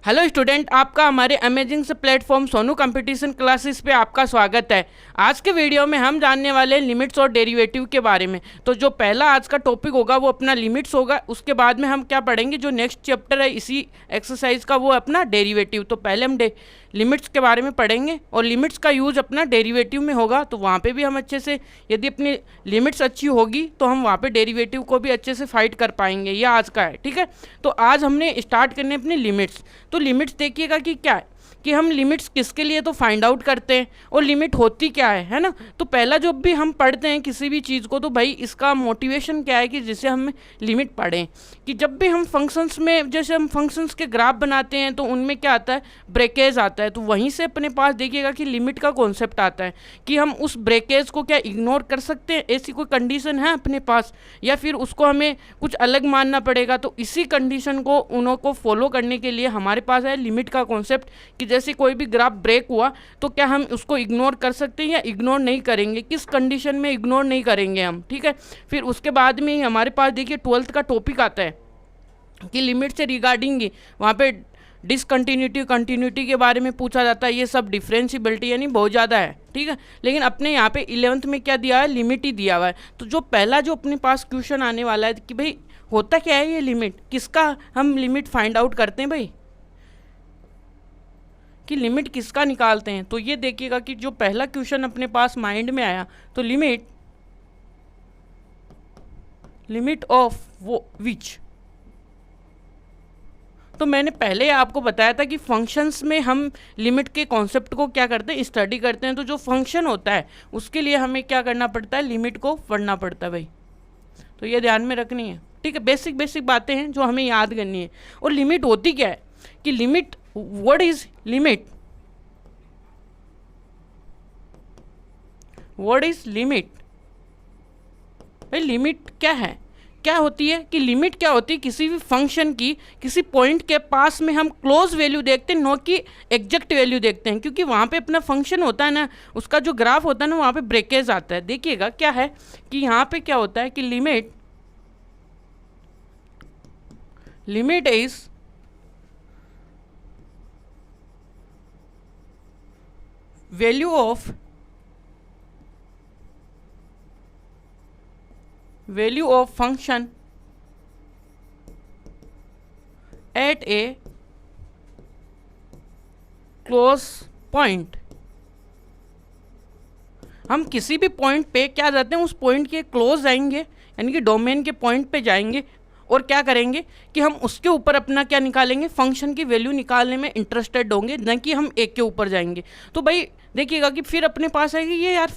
Hello student, आपका हमारे amazing से प्लेटफॉर्म सोनू कंपटीशन क्लासेस पे आपका स्वागत है। आज के वीडियो में हम जानने वाले हैं लिमिट्स और डेरिवेटिव के बारे में। तो जो पहला आज का टॉपिक होगा वो अपना लिमिट्स होगा। उसके बाद में हम क्या पढ़ेंगे, जो नेक्स्ट चैप्टर है इसी एक्सरसाइज का, वो अपना डेरिवेटिव। तो पहले हम लिमिट्स के बारे में पढ़ेंगे और लिमिट्स का यूज़ अपना डेरिवेटिव में होगा। तो वहाँ पे भी हम अच्छे से, यदि अपनी लिमिट्स अच्छी होगी तो हम वहाँ पे डेरिवेटिव को भी अच्छे से फाइट कर पाएंगे। यह आज का है, ठीक है। तो आज हमने स्टार्ट करने अपनी लिमिट्स। तो लिमिट्स देखिएगा कि क्या है, कि हम लिमिट्स किसके लिए तो फाइंड आउट करते हैं और लिमिट होती क्या है ना। तो पहला जब भी हम पढ़ते हैं किसी भी चीज़ को, तो भाई इसका मोटिवेशन क्या है कि जिससे हम लिमिट पढ़ें। कि जब भी हम फंक्शंस में, जैसे हम फंक्शंस के ग्राफ बनाते हैं तो उनमें क्या आता है, ब्रेकेज आता है। तो वहीं से अपने पास देखिएगा कि लिमिट का कॉन्सेप्ट आता है कि हम उस ब्रेकेज को क्या इग्नोर कर सकते हैं, ऐसी कोई कंडीशन है अपने पास, या फिर उसको हमें कुछ अलग मानना पड़ेगा। तो इसी कंडीशन को उन्हों को फॉलो करने के लिए हमारे पास है लिमिट का कॉन्सेप्ट। कि जैसे कोई भी ग्राफ ब्रेक हुआ तो क्या हम उसको इग्नोर कर सकते हैं या इग्नोर नहीं करेंगे, किस कंडीशन में इग्नोर नहीं करेंगे हम, ठीक है। फिर उसके बाद में ही हमारे पास देखिए 12th का टॉपिक आता है कि लिमिट से रिगार्डिंग वहाँ पे डिसकंटिन्यूटी, कंटिन्यूटी के बारे में पूछा जाता है। ये सब डिफरेंशिएबिलिटी यानी बहुत ज़्यादा है, ठीक है। लेकिन अपने यहाँ पे 11th में क्या दिया है, लिमिट ही दिया हुआ है। तो जो पहला जो अपने पास क्वेश्चन आने वाला है कि भाई होता क्या है ये लिमिट, किसका हम लिमिट फाइंड आउट करते हैं भाई, कि लिमिट किसका निकालते हैं। तो ये देखिएगा कि जो पहला क्वेश्चन अपने पास माइंड में आया, तो लिमिट ऑफ वो विच। तो मैंने पहले आपको बताया था कि फंक्शंस में हम लिमिट के कॉन्सेप्ट को क्या करते हैं, स्टडी करते हैं। तो जो फंक्शन होता है उसके लिए हमें क्या करना पड़ता है, लिमिट को पढ़ना पड़ता है भाई। तो ये ध्यान में रखनी है, ठीक है। बेसिक बेसिक बातें हैं जो हमें याद करनी है। और लिमिट होती क्या है, कि limit, what is limit, what is limit भाई। लिमिट क्या है, क्या होती है, कि लिमिट क्या होती है, किसी भी फंक्शन की किसी पॉइंट के पास में हम क्लोज वैल्यू देखते हैं, नो कि एग्जैक्ट वैल्यू देखते हैं। क्योंकि वहाँ पे अपना फंक्शन होता है ना, उसका जो ग्राफ होता है ना, वहाँ पे ब्रेकेज आता है। देखिएगा क्या है कि यहाँ पे क्या होता है कि limit is value of function at A close point. हम किसी भी पॉइंट पे क्या जाते हैं, उस पॉइंट के क्लोज जाएंगे, यानी कि डोमेन के पॉइंट पे जाएंगे और क्या करेंगे कि हम उसके ऊपर अपना क्या निकालेंगे, फंक्शन की वैल्यू निकालने में इंटरेस्टेड होंगे, न कि हम एक के ऊपर जाएंगे। तो भाई देखिएगा कि फिर अपने पास आएगी ये यार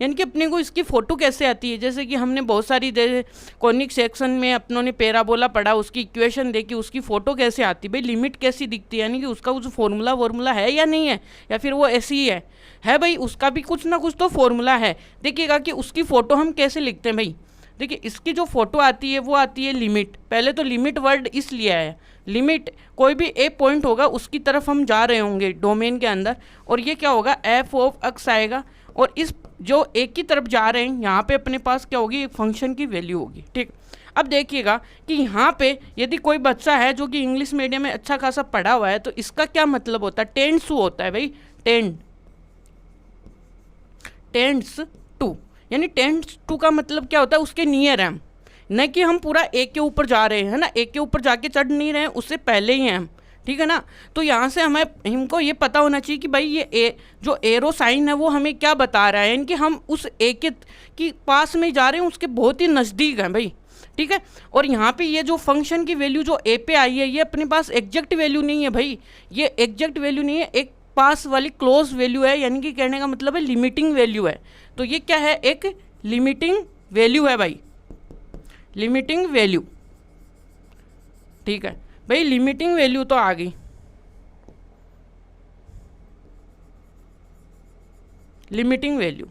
यानी कि अपने को इसकी फ़ोटो कैसे आती है। जैसे कि हमने बहुत सारी कॉनिक सेक्शन में अपनों ने पैराबोला पढ़ा, उसकी इक्वेशन देखी, उसकी फ़ोटो कैसे आती है भाई, लिमिट कैसी दिखती है, यानी कि उसका कुछ फॉर्मूला है या नहीं है, या फिर वो ऐसी ही है भाई, उसका भी कुछ ना कुछ तो फॉर्मूला है। देखिएगा कि उसकी फ़ोटो हम कैसे लिखते हैं भाई। देखिए इसकी जो फोटो आती है वो आती है लिमिट। पहले तो लिमिट वर्ड इसलिए आया, लिमिट कोई भी ए पॉइंट होगा उसकी तरफ हम जा रहे होंगे डोमेन के अंदर, और ये क्या होगा, एफ ऑफ एक्स आएगा, और इस जो एक की तरफ जा रहे हैं यहाँ पे अपने पास क्या होगी, एक फंक्शन की वैल्यू होगी, ठीक। अब देखिएगा कि यहाँ पे यदि कोई बच्चा है जो कि इंग्लिश मीडियम में अच्छा खासा पढ़ा हुआ है, तो इसका क्या मतलब होता है, टेंड्स टू होता है भाई, टेंड्स टू, यानी टेंड्स टू का मतलब क्या होता है, उसके नियर है हम, न कि हम पूरा एक के ऊपर जा रहे हैं, है ना, एक के ऊपर जाके चढ़ नहीं रहे हैं, उससे पहले ही हैं हम, ठीक है ना। तो यहाँ से हमको ये पता होना चाहिए कि भाई ये जो एरो साइन है वो हमें क्या बता रहा है, यानी कि हम उस ए के पास में जा रहे हैं, उसके बहुत ही नज़दीक हैं भाई, ठीक है। और यहाँ पे ये जो फंक्शन की वैल्यू जो ए पे आई है, ये अपने पास एग्जैक्ट वैल्यू नहीं है भाई, ये एग्जैक्ट वैल्यू नहीं है, एक पास वाली क्लोज वैल्यू है, यानी कि कहने का मतलब है लिमिटिंग वैल्यू है। तो ये क्या है, एक लिमिटिंग वैल्यू है भाई, लिमिटिंग वैल्यू, ठीक है भाई। लिमिटिंग वैल्यू तो आ गई, लिमिटिंग वैल्यू,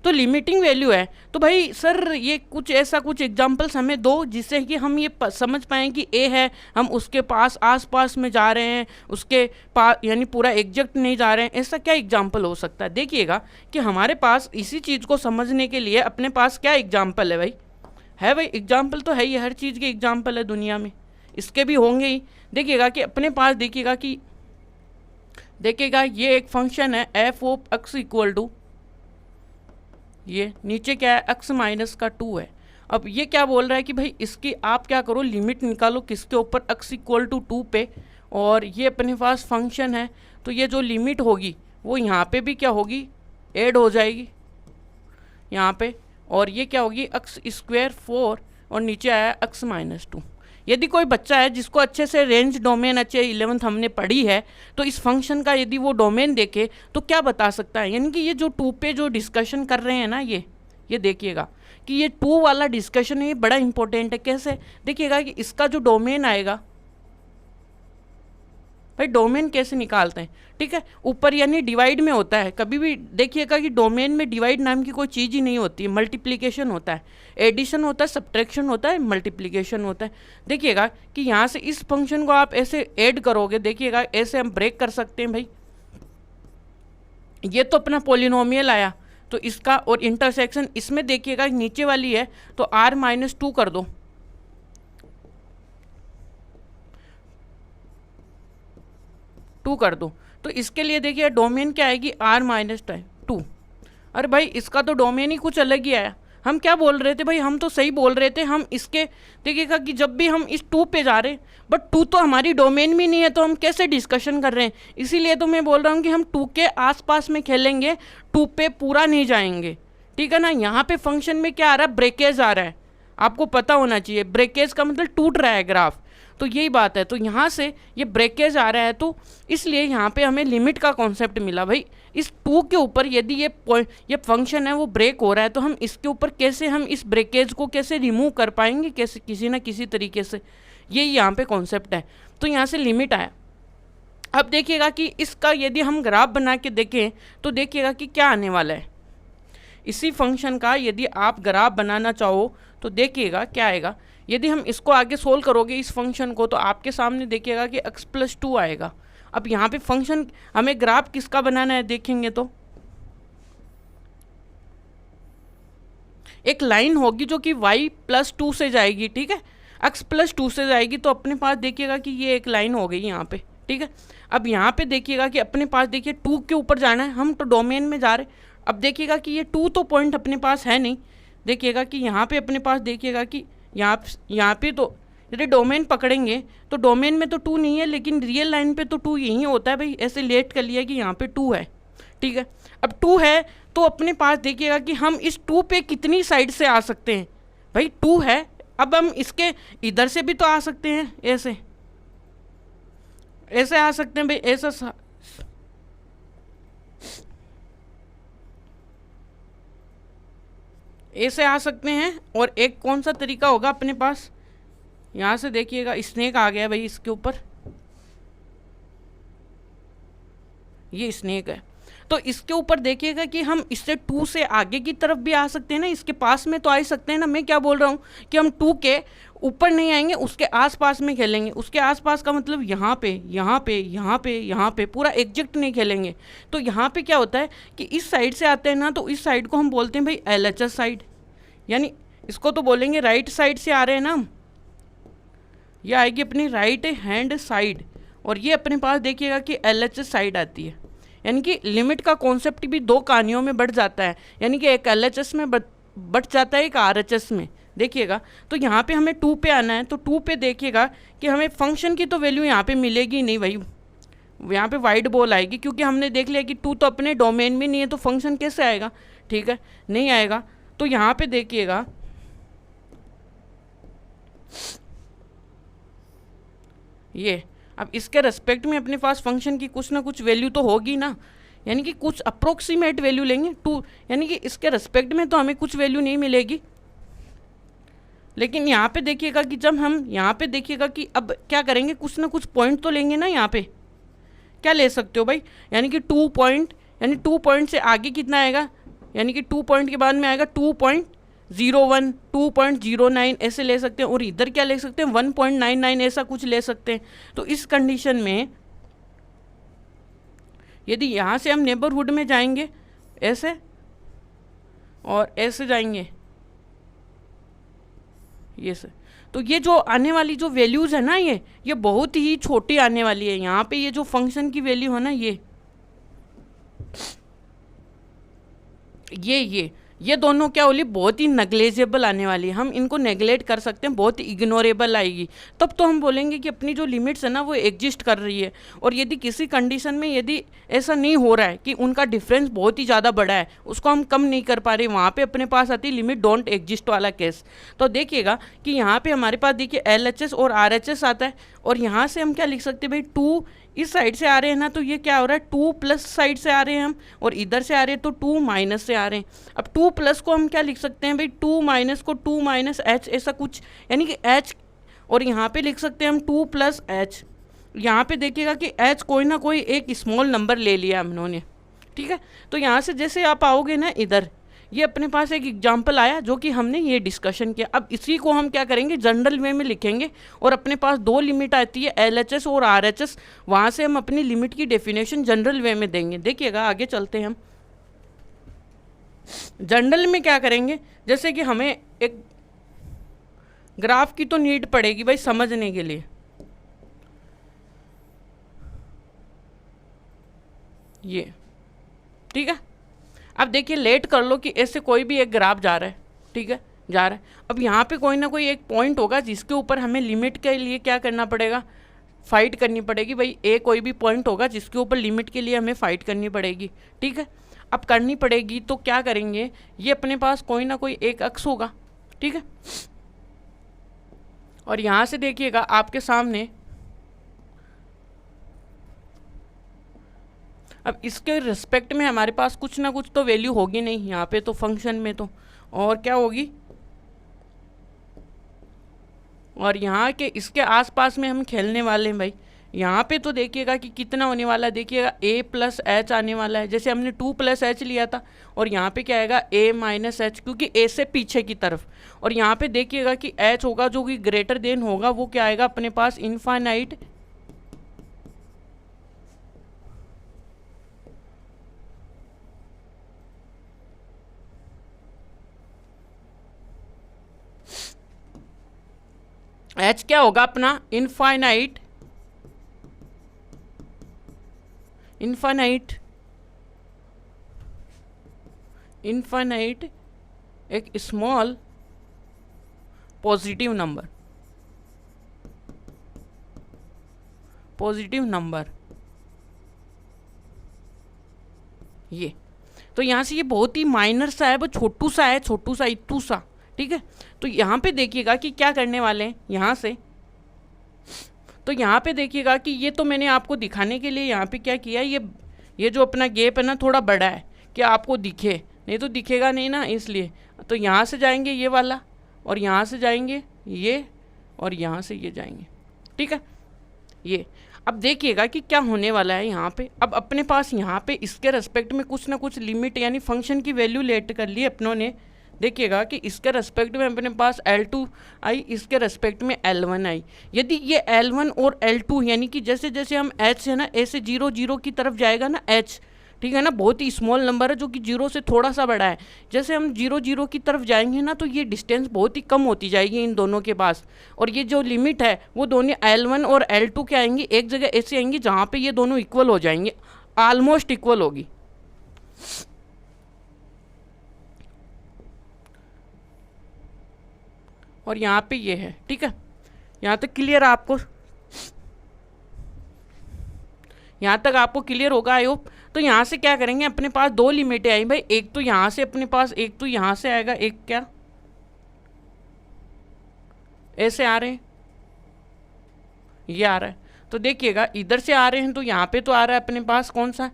तो लिमिटिंग वैल्यू है। तो भाई सर ये कुछ ऐसा कुछ एग्जांपल्स हमें दो जिससे कि हम ये समझ पाएँ कि ए है, हम उसके पास आस पास में जा रहे हैं, उसके पास यानी पूरा एग्जैक्ट नहीं जा रहे हैं, ऐसा क्या एग्जांपल हो सकता है। देखिएगा कि हमारे पास इसी चीज़ को समझने के लिए अपने पास क्या एग्जांपल है भाई, एग्जाम्पल तो है ही, हर चीज़ के एग्जाम्पल है दुनिया में, इसके भी होंगे ही। देखिएगा कि अपने पास देखिएगा ये एक फंक्शन है F of x equal to, ये नीचे क्या है x माइनस का 2 है। अब ये क्या बोल रहा है कि भाई इसकी आप क्या करो, लिमिट निकालो किसके ऊपर, x इक्वल टू 2 पे, और ये अपने पास फंक्शन है तो ये जो लिमिट होगी वो यहाँ पे भी क्या होगी, ऐड हो जाएगी यहाँ पे, और ये क्या होगी एक्स स्क्वायर 4 और नीचे आया x माइनस 2। यदि कोई बच्चा है जिसको अच्छे से रेंज डोमेन अच्छे 11th हमने पढ़ी है, तो इस फंक्शन का यदि वो डोमेन देखे तो क्या बता सकता है, यानी कि ये जो 2 पे जो डिस्कशन कर रहे हैं ना, ये देखिएगा कि ये 2 वाला डिस्कशन है, ये बड़ा इंपॉर्टेंट है। कैसे, देखिएगा कि इसका जो डोमेन आएगा, भाई डोमेन कैसे निकालते हैं, ठीक है, ऊपर यानी डिवाइड में होता है। कभी भी देखिएगा कि डोमेन में डिवाइड नाम की कोई चीज़ ही नहीं होती है, मल्टीप्लिकेशन होता है, एडिशन होता है, सब्ट्रैक्शन होता है, मल्टीप्लिकेशन होता है। देखिएगा कि यहाँ से इस फंक्शन को आप ऐसे ऐड करोगे, देखिएगा ऐसे हम ब्रेक कर सकते हैं भाई, ये तो अपना पोलिनोमियल आया तो इसका और इंटरसेक्शन इसमें देखिएगा नीचे वाली है तो r-2 कर दो, कर दो, तो इसके लिए देखिए डोमेन क्या आएगी r-2। अरे भाई इसका तो डोमेन ही कुछ अलग ही आया। हम क्या बोल रहे थे भाई, हम तो सही बोल रहे थे, हम इसके देखिएगा कि जब भी हम इस 2 पे जा रहे हैं, बट 2 तो हमारी डोमेन भी नहीं है, तो हम कैसे डिस्कशन कर रहे हैं। इसीलिए तो मैं बोल रहा हूँ कि हम 2 के आसपास में खेलेंगे, 2 पे पूरा नहीं जाएंगे, ठीक है ना। यहाँ पे फंक्शन में क्या आ रहा है, ब्रेकेज आ रहा है, आपको पता होना चाहिए, ब्रेकेज का मतलब टूट रहा है ग्राफ, तो यही बात है। तो यहाँ से ये ब्रेकेज आ रहा है, तो इसलिए यहाँ पे हमें लिमिट का कॉन्सेप्ट मिला भाई। इस 2 के ऊपर यदि ये फंक्शन है वो ब्रेक हो रहा है, तो हम इसके ऊपर कैसे, हम इस ब्रेकेज को कैसे रिमूव कर पाएंगे, कैसे, किसी ना किसी तरीके से, यही यहाँ पे कॉन्सेप्ट है। तो यहाँ से लिमिट आया। अब देखिएगा कि इसका यदि हम ग्राफ बना के देखें तो देखिएगा कि क्या आने वाला है। इसी फंक्शन का यदि आप ग्राफ बनाना चाहो तो देखिएगा क्या आएगा। यदि हम इसको आगे सोल्व करोगे इस फंक्शन को, तो आपके सामने देखिएगा कि x+2 आएगा। अब यहाँ पे फंक्शन हमें ग्राफ किसका बनाना है, देखेंगे तो एक लाइन होगी जो कि y+2 से जाएगी, ठीक है, x+2 से जाएगी, तो अपने पास देखिएगा कि ये एक लाइन हो गई यहाँ पे, ठीक है। अब यहाँ पे देखिएगा कि अपने पास देखिए 2 के ऊपर जाना है, हम तो डोमेन में जा रहे। अब देखिएगा कि ये 2 तो पॉइंट अपने पास है नहीं, देखिएगा कि यहाँ पे अपने पास देखिएगा कि यहाँ पे तो यदि डोमेन पकड़ेंगे तो डोमेन में तो 2 नहीं है, लेकिन रियल लाइन पे तो 2 यही होता है भाई, ऐसे लेट कर लिया कि यहाँ पे 2 है, ठीक है। अब 2 है तो अपने पास देखिएगा कि हम इस 2 पे कितनी साइड से आ सकते हैं, भाई 2 है, अब हम इसके इधर से भी तो आ सकते हैं, ऐसे आ सकते हैं भाई, ऐसे आ सकते हैं। और एक कौन सा तरीका होगा अपने पास, यहाँ से देखिएगा स्नेक आ गया भाई इसके ऊपर, ये स्नेक है, तो इसके ऊपर देखिएगा कि हम इससे 2 से आगे की तरफ भी आ सकते हैं ना, इसके पास में तो आ ही सकते हैं ना। मैं क्या बोल रहा हूँ कि हम 2 के ऊपर नहीं आएंगे, उसके आसपास में खेलेंगे। उसके आसपास का मतलब यहाँ पे, यहाँ पे, यहाँ पे, यहाँ पे, पूरा एग्जैक्ट नहीं खेलेंगे। तो यहाँ पे क्या होता है कि इस साइड से आते हैं ना, तो इस साइड को हम बोलते हैं भाई LHS साइड, यानी इसको तो बोलेंगे राइट साइड से आ रहे हैं ना हम, ये आएगी अपनी राइट हैंड साइड, और ये अपने पास देखिएगा कि LHS साइड आती है। यानी कि लिमिट का कॉन्सेप्ट भी 2 कहानियों में बढ़ जाता है, यानी कि एक LHS में बढ़ जाता है, एक RHS में। देखिएगा तो यहाँ पे हमें 2 पे आना है, तो 2 पे देखिएगा कि हमें फंक्शन की तो वैल्यू यहाँ पे मिलेगी नहीं भाई, यहाँ पे वाइड बॉल आएगी, क्योंकि हमने देख लिया कि 2 तो अपने डोमेन में नहीं है, तो फंक्शन कैसे आएगा, ठीक है, नहीं आएगा। तो यहाँ पे देखिएगा ये, अब इसके रेस्पेक्ट में अपने पास फंक्शन की कुछ ना कुछ वैल्यू तो होगी ना, यानी कि कुछ अप्रोक्सीमेट वैल्यू लेंगे 2, यानी कि इसके रेस्पेक्ट में तो हमें कुछ वैल्यू नहीं मिलेगी। लेकिन यहाँ पे देखिएगा कि जब हम यहाँ पे देखिएगा कि अब क्या करेंगे, कुछ ना कुछ पॉइंट तो लेंगे ना। यहाँ पे क्या ले सकते हो भाई, यानी कि 2 पॉइंट, यानी 2 पॉइंट से आगे कितना आएगा, यानी कि 2 पॉइंट के बाद में आएगा 2.01, 2.09 ऐसे ले सकते हैं, और इधर क्या ले सकते हैं 1.99 ऐसा कुछ ले सकते हैं। तो इस कंडीशन में यदि यहाँ से हम नेबरहुड में जाएंगे ऐसे और ऐसे जाएंगे ये से, तो ये जो आने वाली जो वैल्यूज़ है ना, ये बहुत ही छोटी आने वाली है। यहाँ पे ये जो फंक्शन की वैल्यू है ना, ये दोनों क्या होली, बहुत ही नेग्लेजेबल आने वाली है। हम इनको नेग्लेक्ट कर सकते हैं, बहुत ही इग्नोरेबल आएगी। तब तो हम बोलेंगे कि अपनी जो लिमिट्स है ना वो एग्जिस्ट कर रही है। और यदि किसी कंडीशन में यदि ऐसा नहीं हो रहा है कि उनका डिफरेंस बहुत ही ज़्यादा बड़ा है, उसको हम कम नहीं कर पा रहे, वहाँ पे अपने पास आती है लिमिट डोंट एग्जिस्ट वाला केस। तो देखिएगा कि यहाँ पे हमारे पास देखिए LHS और RHS आता है, और यहाँ से हम क्या लिख सकते हैं भाई, 2 इस साइड से आ रहे हैं ना, तो ये क्या हो रहा है, 2 प्लस साइड से आ रहे हैं हम, और इधर से आ रहे हैं तो 2 माइनस से आ रहे हैं। अब 2 प्लस को हम क्या लिख सकते हैं भाई, 2 माइनस को 2 माइनस एच, ऐसा कुछ, यानी कि एच, और यहाँ पे लिख सकते हैं हम 2 प्लस एच। यहाँ पे देखिएगा कि एच कोई ना कोई एक स्मॉल नंबर ले लिया हम लोगों ने, ठीक है। तो यहाँ से जैसे आप आओगे ना इधर, ये अपने पास एक एग्जाम्पल आया जो कि हमने ये डिस्कशन किया। अब इसी को हम क्या करेंगे, जनरल वे में लिखेंगे, और अपने पास 2 लिमिट आती है LHS और RHS, वहाँ से हम अपनी लिमिट की डेफिनेशन जनरल वे में देंगे। देखिएगा आगे चलते हैं हम। जनरल में क्या करेंगे, जैसे कि हमें एक ग्राफ की तो नीड पड़ेगी भाई समझने के लिए। ये ठीक है। अब देखिए लेट कर लो कि ऐसे कोई भी एक ग्राफ जा रहा है, ठीक है, जा रहा है। अब यहाँ पे कोई ना कोई एक पॉइंट होगा जिसके ऊपर हमें लिमिट के लिए क्या करना पड़ेगा, फाइट करनी पड़ेगी भाई। कोई भी पॉइंट होगा जिसके ऊपर लिमिट के लिए हमें फाइट करनी पड़ेगी, ठीक है। अब करनी पड़ेगी तो क्या करेंगे, ये अपने पास कोई ना कोई एक अक्ष होगा, ठीक है। और यहाँ से देखिएगा आपके सामने, अब इसके रिस्पेक्ट में हमारे पास कुछ ना कुछ तो वैल्यू होगी नहीं यहाँ पे, तो फंक्शन में तो और क्या होगी, और यहाँ के इसके आसपास में हम खेलने वाले हैं भाई। यहाँ पे तो देखिएगा कि कितना होने वाला है, देखिएगा a प्लस एच आने वाला है, जैसे हमने 2 प्लस एच लिया था, और यहाँ पे क्या आएगा a माइनस एच, क्योंकि a से पीछे की तरफ। और यहाँ पे देखिएगा कि h होगा जो कि ग्रेटर देन होगा, वो क्या आएगा अपने पास, इनफाइनाइट h क्या होगा अपना, इनफाइनाइट एक स्मॉल पॉजिटिव नंबर, ये तो यहाँ से ये बहुत ही माइनर सा है, वो छोटू सा है, छोटू सा, इतू सा, ठीक है। तो यहाँ पे देखिएगा कि क्या करने वाले हैं यहाँ से, तो यहाँ पे देखिएगा कि ये तो मैंने आपको दिखाने के लिए यहाँ पे क्या किया, ये जो अपना गैप है ना थोड़ा बड़ा है कि आपको दिखे, नहीं तो दिखेगा नहीं ना, इसलिए। तो यहाँ से जाएंगे ये वाला, और यहाँ से जाएंगे ये, और यहाँ से ये जाएंगे, ठीक है। ये अब देखिएगा कि क्या होने वाला है यहाँ पे। अब अपने पास यहाँ पे इसके रेस्पेक्ट में कुछ ना कुछ लिमिट यानी फंक्शन की वैल्यू लेट कर ली अपनों ने। देखिएगा कि इसके रेस्पेक्ट में अपने पास L2 आई, इसके रेस्पेक्ट में L1 आई। यदि ये L1 और L2 यानी कि जैसे जैसे हम H है ना, ऐसे 0 0 की तरफ जाएगा ना H, ठीक है ना, बहुत ही स्मॉल नंबर है जो कि 0 से थोड़ा सा बड़ा है। जैसे हम 0 0 की तरफ जाएंगे ना, तो ये डिस्टेंस बहुत ही कम होती जाएगी इन दोनों के पास, और ये जो लिमिट है वो दोनों L1 और L2 क्या आएंगी, एक जगह ऐसे आएंगी जहाँ पे ये दोनों इक्वल हो जाएंगे, ऑलमोस्ट इक्वल होगी। और यहाँ पे ये है, ठीक है। यहाँ तक क्लियर आपको, यहाँ तक आपको क्लियर होगा आई होप। तो यहाँ से क्या करेंगे, अपने पास 2 लिमिटें आई भाई, एक तो यहाँ से अपने पास, एक तो यहाँ से आएगा, एक क्या ऐसे आ रहे हैं, ये आ रहा है। तो देखिएगा इधर से आ रहे हैं तो यहाँ पे तो आ रहा है अपने पास कौन सा,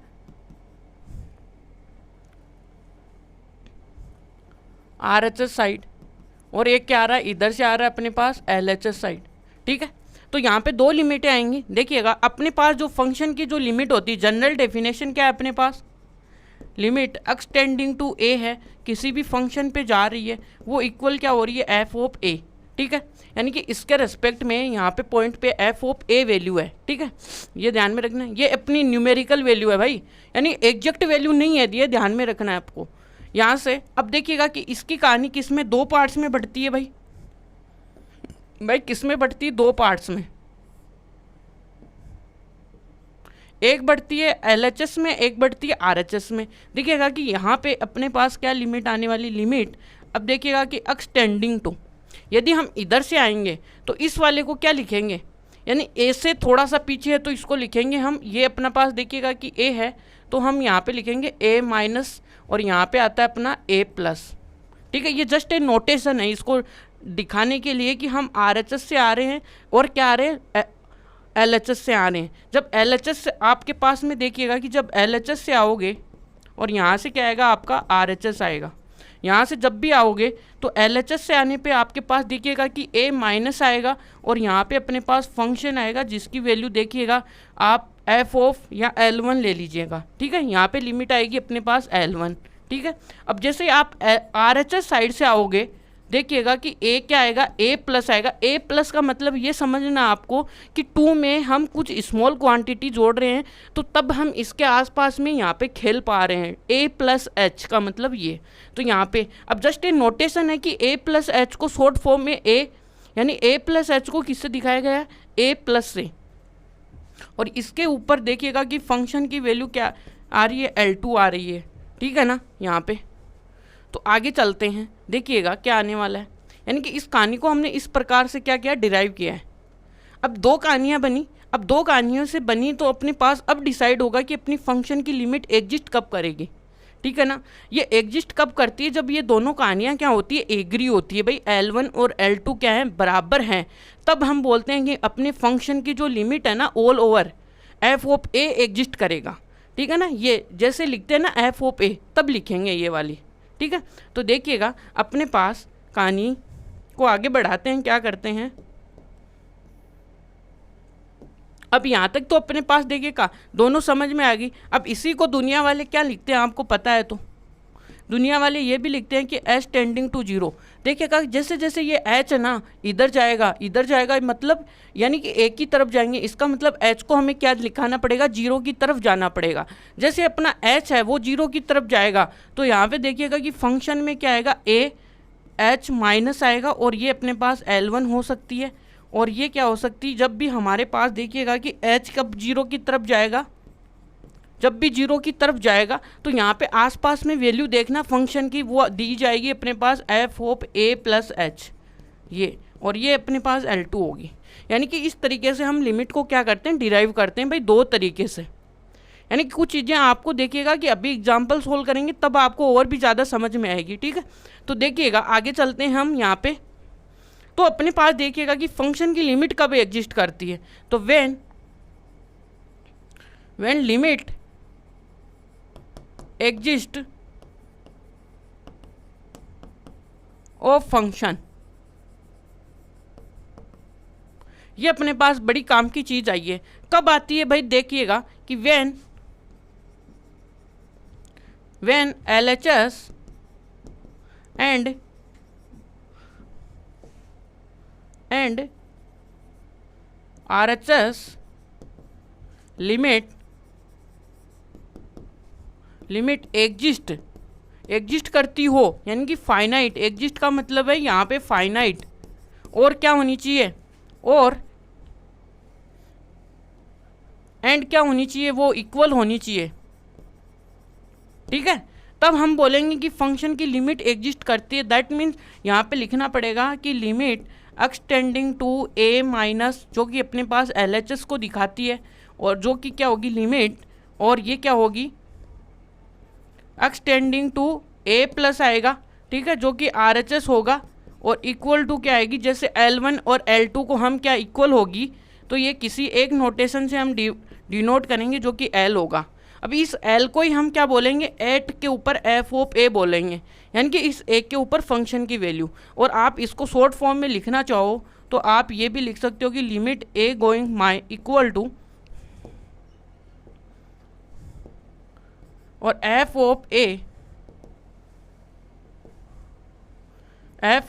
RHS साइड, और एक क्या आ रहा है, इधर से आ रहा है अपने पास LHS साइड, ठीक है। तो यहाँ पे 2 लिमिटें आएंगी। देखिएगा अपने पास जो फंक्शन की जो लिमिट होती है, जनरल डेफिनेशन क्या है अपने पास, limit x tending to a है, किसी भी फंक्शन पे जा रही है, वो इक्वल क्या हो रही है, f ऑफ a, ठीक है। यानी कि इसके रेस्पेक्ट में यहाँ पे पॉइंट पे f ऑफ a वैल्यू है, ठीक है। ये ध्यान में रखना है, ये अपनी न्यूमेरिकल वैल्यू है भाई, यानी एग्जैक्ट वैल्यू नहीं है, ये ध्यान में रखना है आपको यहाँ से। अब देखिएगा कि इसकी कहानी किस में 2 पार्ट्स में बढ़ती है भाई। भाई किस में बढ़ती है? दो पार्ट्स में। एक बढ़ती है LHS में, एक बढ़ती है RHS में। देखिएगा कि यहाँ पे अपने पास क्या लिमिट आने वाली, लिमिट अब देखिएगा कि एक्सटेंडिंग टू, यदि हम इधर से आएंगे तो इस वाले को क्या लिखेंगे, यानी A से थोड़ा सा पीछे है तो इसको लिखेंगे हम, ये अपना पास देखिएगा कि A है तो हम यहाँ पे लिखेंगे A माइनस और यहाँ पे आता है अपना A प्लस। ठीक है, ये जस्ट ए नोटेशन है इसको दिखाने के लिए कि हम RHS से आ रहे हैं और क्या आ रहे हैं, LHS से आ रहे हैं। जब LHS से आपके पास में देखिएगा कि जब LHS से आओगे और यहाँ से क्या आएगा आपका RHS आएगा, यहाँ से जब भी आओगे तो LHS से आने पे आपके पास देखिएगा कि A माइनस आएगा और यहाँ पे अपने पास फंक्शन आएगा जिसकी वैल्यू देखिएगा आप f ऑफ या L1 ले लीजिएगा। ठीक है, यहाँ पे लिमिट आएगी अपने पास L1। ठीक है, अब जैसे आप RHS साइड से आओगे देखिएगा कि A क्या आएगा, A प्लस आएगा। A प्लस का मतलब ये समझना आपको कि 2 में हम कुछ स्मॉल क्वांटिटी जोड़ रहे हैं तो तब हम इसके आसपास में यहाँ पे खेल पा रहे हैं। A प्लस H का मतलब ये, तो यहाँ पे अब जस्ट ये नोटेशन है कि A प्लस H को शॉर्ट फॉर्म में A, यानी A प्लस H को किससे दिखाया गया है, A प्लस से। और इसके ऊपर देखिएगा कि फंक्शन की वैल्यू क्या आ रही है, L2 आ रही है। ठीक है ना, यहाँ पे तो आगे चलते हैं, देखिएगा क्या आने वाला है। यानी कि इस कहानी को हमने इस प्रकार से क्या किया, डिराइव किया है। अब दो कहानियाँ बनी, अब दो कहानियों से बनी तो अपने पास अब डिसाइड होगा कि अपनी फंक्शन की लिमिट एग्जिस्ट कब करेगी। ठीक है ना, ये एग्जिस्ट कब करती है, जब ये दोनों कहानियाँ क्या होती है, एग्री होती है। भाई L1 और L2 क्या है, बराबर हैं, तब हम बोलते हैं कि अपने फंक्शन की जो लिमिट है ना all over f of a exist करेगा। ठीक है ना, ये जैसे लिखते हैं ना f ऑफ a, तब लिखेंगे ये वाली। ठीक है, तो देखिएगा अपने पास कहानी को आगे बढ़ाते हैं, क्या करते हैं। अब यहाँ तक तो अपने पास देखिएगा दोनों समझ में आ गई। अब इसी को दुनिया वाले क्या लिखते हैं आपको पता है, तो दुनिया वाले ये भी लिखते हैं कि h टेंडिंग टू 0। देखिएगा जैसे जैसे ये h है ना इधर जाएगा इधर जाएगा, मतलब यानी कि एक की तरफ जाएंगे, इसका मतलब h को हमें क्या लिखाना पड़ेगा, 0 की तरफ जाना पड़ेगा। जैसे अपना h है वो 0 की तरफ जाएगा तो यहाँ पे देखिएगा कि फंक्शन में क्या आएगा, a h माइनस आएगा और ये अपने पास L1 हो सकती है। और ये क्या हो सकती है, जब भी हमारे पास देखिएगा कि h कब 0 की तरफ जाएगा, जब भी 0 की तरफ जाएगा तो यहाँ पे आसपास में वैल्यू देखना फंक्शन की, वो दी जाएगी अपने पास f of a plus h, ये, और ये अपने पास L2 होगी। यानी कि इस तरीके से हम लिमिट को क्या करते हैं, डिराइव करते हैं भाई, दो तरीके से। यानी कि कुछ चीज़ें आपको देखिएगा कि अभी एग्जाम्पल सोल्व करेंगे तब आपको और भी ज़्यादा समझ में आएगी। ठीक है, तो देखिएगा आगे चलते हैं हम यहाँ पे। तो अपने पास देखिएगा कि फंक्शन की लिमिट कब एग्जिस्ट करती है, तो when limit exist of function, ये अपने पास बड़ी काम की चीज आई है। कब आती है भाई, देखिएगा कि when LHS and RHS limit exist करती हो, यानी कि फाइनाइट, एग्जिस्ट का मतलब है यहाँ पे फाइनाइट, और क्या होनी चाहिए, और एंड क्या होनी चाहिए, वो इक्वल होनी चाहिए। ठीक है, तब हम बोलेंगे कि फंक्शन की लिमिट एग्जिस्ट करती है। दैट मीन्स यहाँ पे लिखना पड़ेगा कि limit extending to a minus, जो कि अपने पास LHS को दिखाती है, और जो कि क्या होगी लिमिट, और ये क्या होगी एक्सटेंडिंग टू a प्लस आएगा। ठीक है, जो कि RHS होगा, और इक्वल टू क्या आएगी, जैसे L1 और L2 को हम क्या इक्वल होगी, तो ये किसी एक नोटेशन से हम डिनोट करेंगे जो कि L होगा। अभी इस L को ही हम क्या बोलेंगे, एट के ऊपर f ऑफ a बोलेंगे, यानी कि इस a के ऊपर फंक्शन की वैल्यू। और आप इसको शॉर्ट फॉर्म में लिखना चाहो तो आप ये भी लिख सकते हो कि limit a going my equal to, और f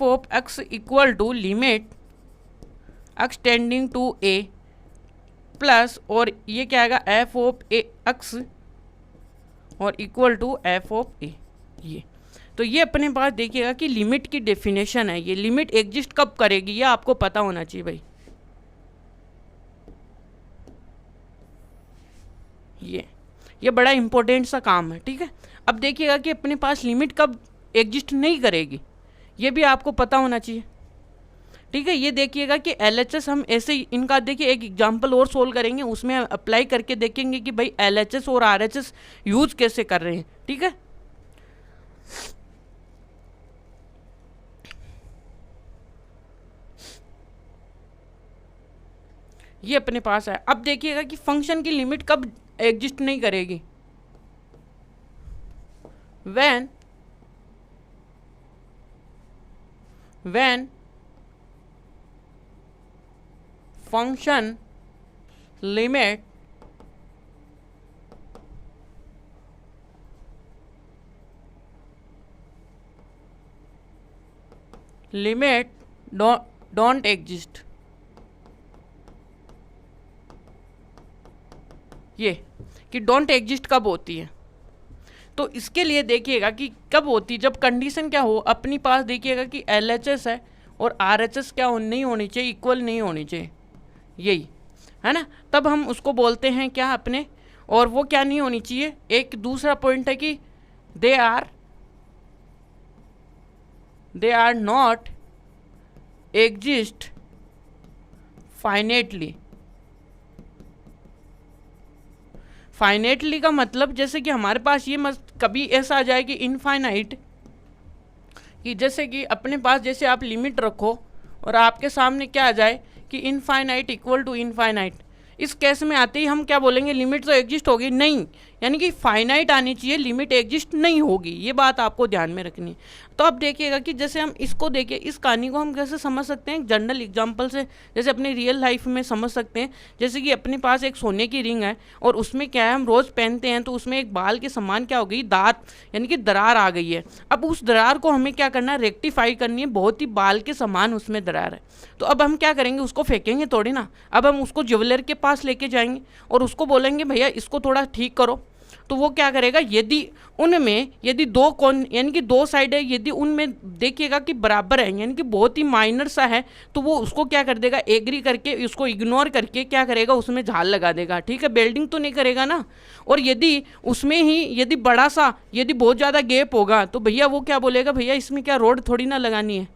of x equal to limit extending to a plus, और ये क्या आएगा f ऑफ a x और equal to f of a। ये तो ये अपने पास देखिएगा कि लिमिट की डेफिनेशन है, ये लिमिट एग्जिस्ट कब करेगी ये आपको पता होना चाहिए भाई। ये बड़ा इंपॉर्टेंट सा काम है, ठीक है। अब देखिएगा कि अपने पास लिमिट कब एग्जिस्ट नहीं करेगी ये भी आपको पता होना चाहिए, ठीक है। ये देखिएगा कि LHS हम ऐसे ही इनका देखिए एक एग्जांपल और सोल्व करेंगे, उसमें अप्लाई करके देखेंगे कि भाई LHS और RHS यूज कैसे कर रहे हैं, ठीक है। ये अपने पास है। अब देखिएगा कि फंक्शन की लिमिट कब एग्जिस्ट नहीं करेगी, when function limit don't exist। ये कि डोंट एग्जिस्ट कब होती है, तो इसके लिए देखिएगा कि कब होती है, जब कंडीशन क्या हो अपनी पास देखिएगा कि LHS है और RHS क्या नहीं होनी चाहिए, इक्वल नहीं होनी चाहिए, यही है ना। तब हम उसको बोलते हैं क्या अपने, और वो क्या नहीं होनी चाहिए, एक दूसरा पॉइंट है कि they are not exist finitely. Finitely का मतलब जैसे कि हमारे पास ये कभी ऐसा आ जाए कि इनफाइनाइट, कि जैसे कि अपने पास जैसे आप लिमिट रखो और आपके सामने क्या आ जाए कि इनफाइनाइट इक्वल टू इनफाइनाइट, इस केस में आते ही हम क्या बोलेंगे, लिमिट तो एग्जिस्ट होगी नहीं, यानी कि फाइनाइट आनी चाहिए, लिमिट एग्जिस्ट नहीं होगी, ये बात आपको ध्यान में रखनी है। तो अब देखिएगा कि जैसे हम इसको देखिए, इस कहानी को हम कैसे समझ सकते हैं, जनरल एग्जांपल से, जैसे अपने रियल लाइफ में समझ सकते हैं। जैसे कि अपने पास एक सोने की रिंग है और उसमें क्या है, हम रोज़ पहनते हैं, तो उसमें एक बाल के समान क्या हो गई, दांत यानी कि दरार आ गई है। अब उस दरार को हमें क्या करना है, रेक्टिफाई करनी है, बहुत ही बाल के समान उसमें दरार है। तो अब हम क्या करेंगे, उसको फेंकेंगे थोड़ी ना, अब हम उसको ज्वेलर के पास लेके जाएंगे और उसको बोलेंगे भैया इसको थोड़ा ठीक करो। तो वो क्या करेगा, यदि दो कोण यानी कि दो साइड है, यदि उनमें देखिएगा कि बराबर है, यानी कि बहुत ही माइनर सा है, तो वो उसको क्या कर देगा, एग्री करके उसको इग्नोर करके क्या करेगा, उसमें झाल लगा देगा, ठीक है, बेल्डिंग तो नहीं करेगा ना। और यदि उसमें ही यदि बड़ा सा यदि बहुत ज़्यादा गैप होगा, तो भैया वो क्या बोलेगा, भैया इसमें क्या रोड थोड़ी ना लगानी है।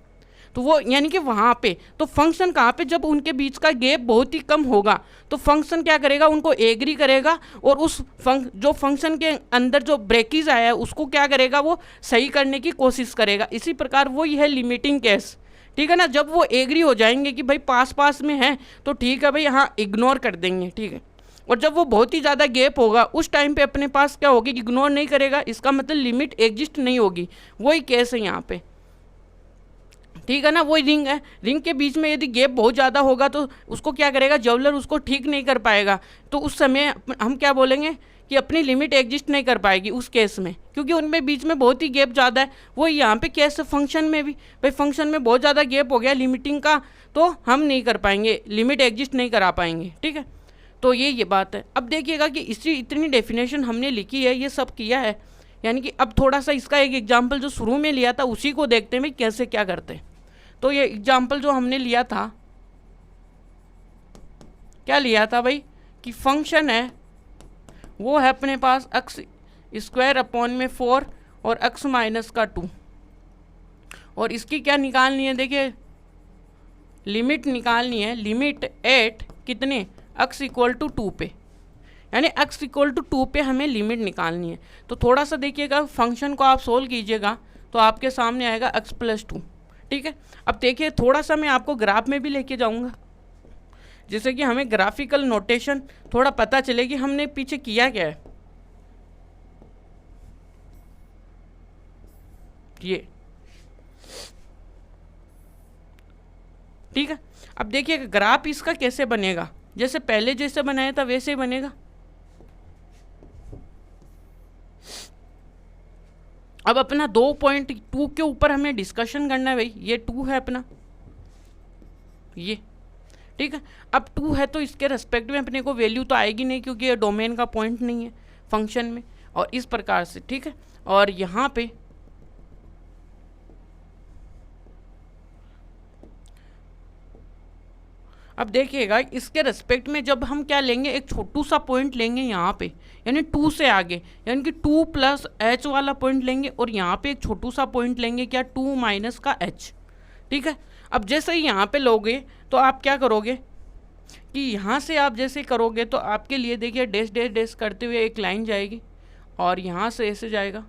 तो वो यानी कि वहाँ पे तो फंक्शन कहाँ पे, जब उनके बीच का गैप बहुत ही कम होगा तो फंक्शन क्या करेगा, उनको एग्री करेगा और उस जो फंक्शन के अंदर जो ब्रेकेज आया है उसको क्या करेगा, वो सही करने की कोशिश करेगा। इसी प्रकार वो है लिमिटिंग केस, ठीक है ना। जब वो एग्री हो जाएंगे कि भाई पास पास में है तो ठीक है भाई, हाँ इग्नोर कर देंगे, ठीक है। और जब वो बहुत ही ज़्यादा गैप होगा उस टाइम पे अपने पास क्या होगी, इग्नोर नहीं करेगा, इसका मतलब लिमिट एग्जिस्ट नहीं होगी, वही केस है यहाँ पे, ठीक है ना। वही रिंग है, रिंग के बीच में यदि गैप बहुत ज़्यादा होगा तो उसको क्या करेगा, ज्वेलर उसको ठीक नहीं कर पाएगा, तो उस समय हम क्या बोलेंगे कि अपनी लिमिट एग्जिस्ट नहीं कर पाएगी उस केस में, क्योंकि उनमें बीच में बहुत ही गैप ज़्यादा है। वो यहाँ पे केस फंक्शन में भी, भाई फंक्शन में बहुत ज़्यादा गैप हो गया लिमिटिंग का, तो हम नहीं कर पाएंगे, लिमिट एग्जिस्ट नहीं करा पाएंगे, ठीक है। तो ये बात है। अब देखिएगा कि इतनी डेफिनेशन हमने लिखी है, ये सब किया है, यानी कि अब थोड़ा सा इसका एक एग्जाम्पल जो शुरू में लिया था उसी को देखते हैं कैसे क्या करते हैं। तो ये एग्जाम्पल जो हमने लिया था, क्या लिया था भाई, कि फंक्शन है वो है अपने पास x स्क्वायर अपॉन में 4 और x माइनस का 2, और इसकी क्या निकालनी है, देखिए लिमिट निकालनी है, लिमिट एट कितने, x इक्वल टू 2 पे, यानी x इक्वल टू 2 पे हमें लिमिट निकालनी है। तो थोड़ा सा देखिएगा फंक्शन को आप सोल्व कीजिएगा तो आपके सामने आएगा x प्लस 2, ठीक है। अब देखिए थोड़ा सा मैं आपको ग्राफ में भी लेके जाऊंगा, जिससे कि हमें ग्राफिकल नोटेशन थोड़ा पता चले कि हमने पीछे किया क्या है। ये ठीक है। अब देखिए ग्राफ इसका कैसे बनेगा, जैसे पहले जैसे बनाया था वैसे ही बनेगा। अब अपना 2.2 के ऊपर हमें डिस्कशन करना है भाई, ये 2 है अपना, ये ठीक है। अब 2 है तो इसके रेस्पेक्ट में अपने को वैल्यू तो आएगी नहीं, क्योंकि ये डोमेन का पॉइंट नहीं है फंक्शन में, और इस प्रकार से, ठीक है। और यहाँ पे अब देखिएगा इसके रेस्पेक्ट में जब हम क्या लेंगे, एक छोटू सा पॉइंट लेंगे यहाँ पे, यानी 2 से आगे, यानी कि 2 प्लस एच वाला पॉइंट लेंगे और यहाँ पे एक छोटू सा पॉइंट लेंगे क्या, 2 माइनस का एच। ठीक है, अब जैसे ही यहाँ पे लोगे तो आप क्या करोगे कि यहाँ से आप जैसे करोगे तो आपके लिए देखिए डैश डैश डैश करते हुए एक लाइन जाएगी और यहाँ से ऐसे जाएगा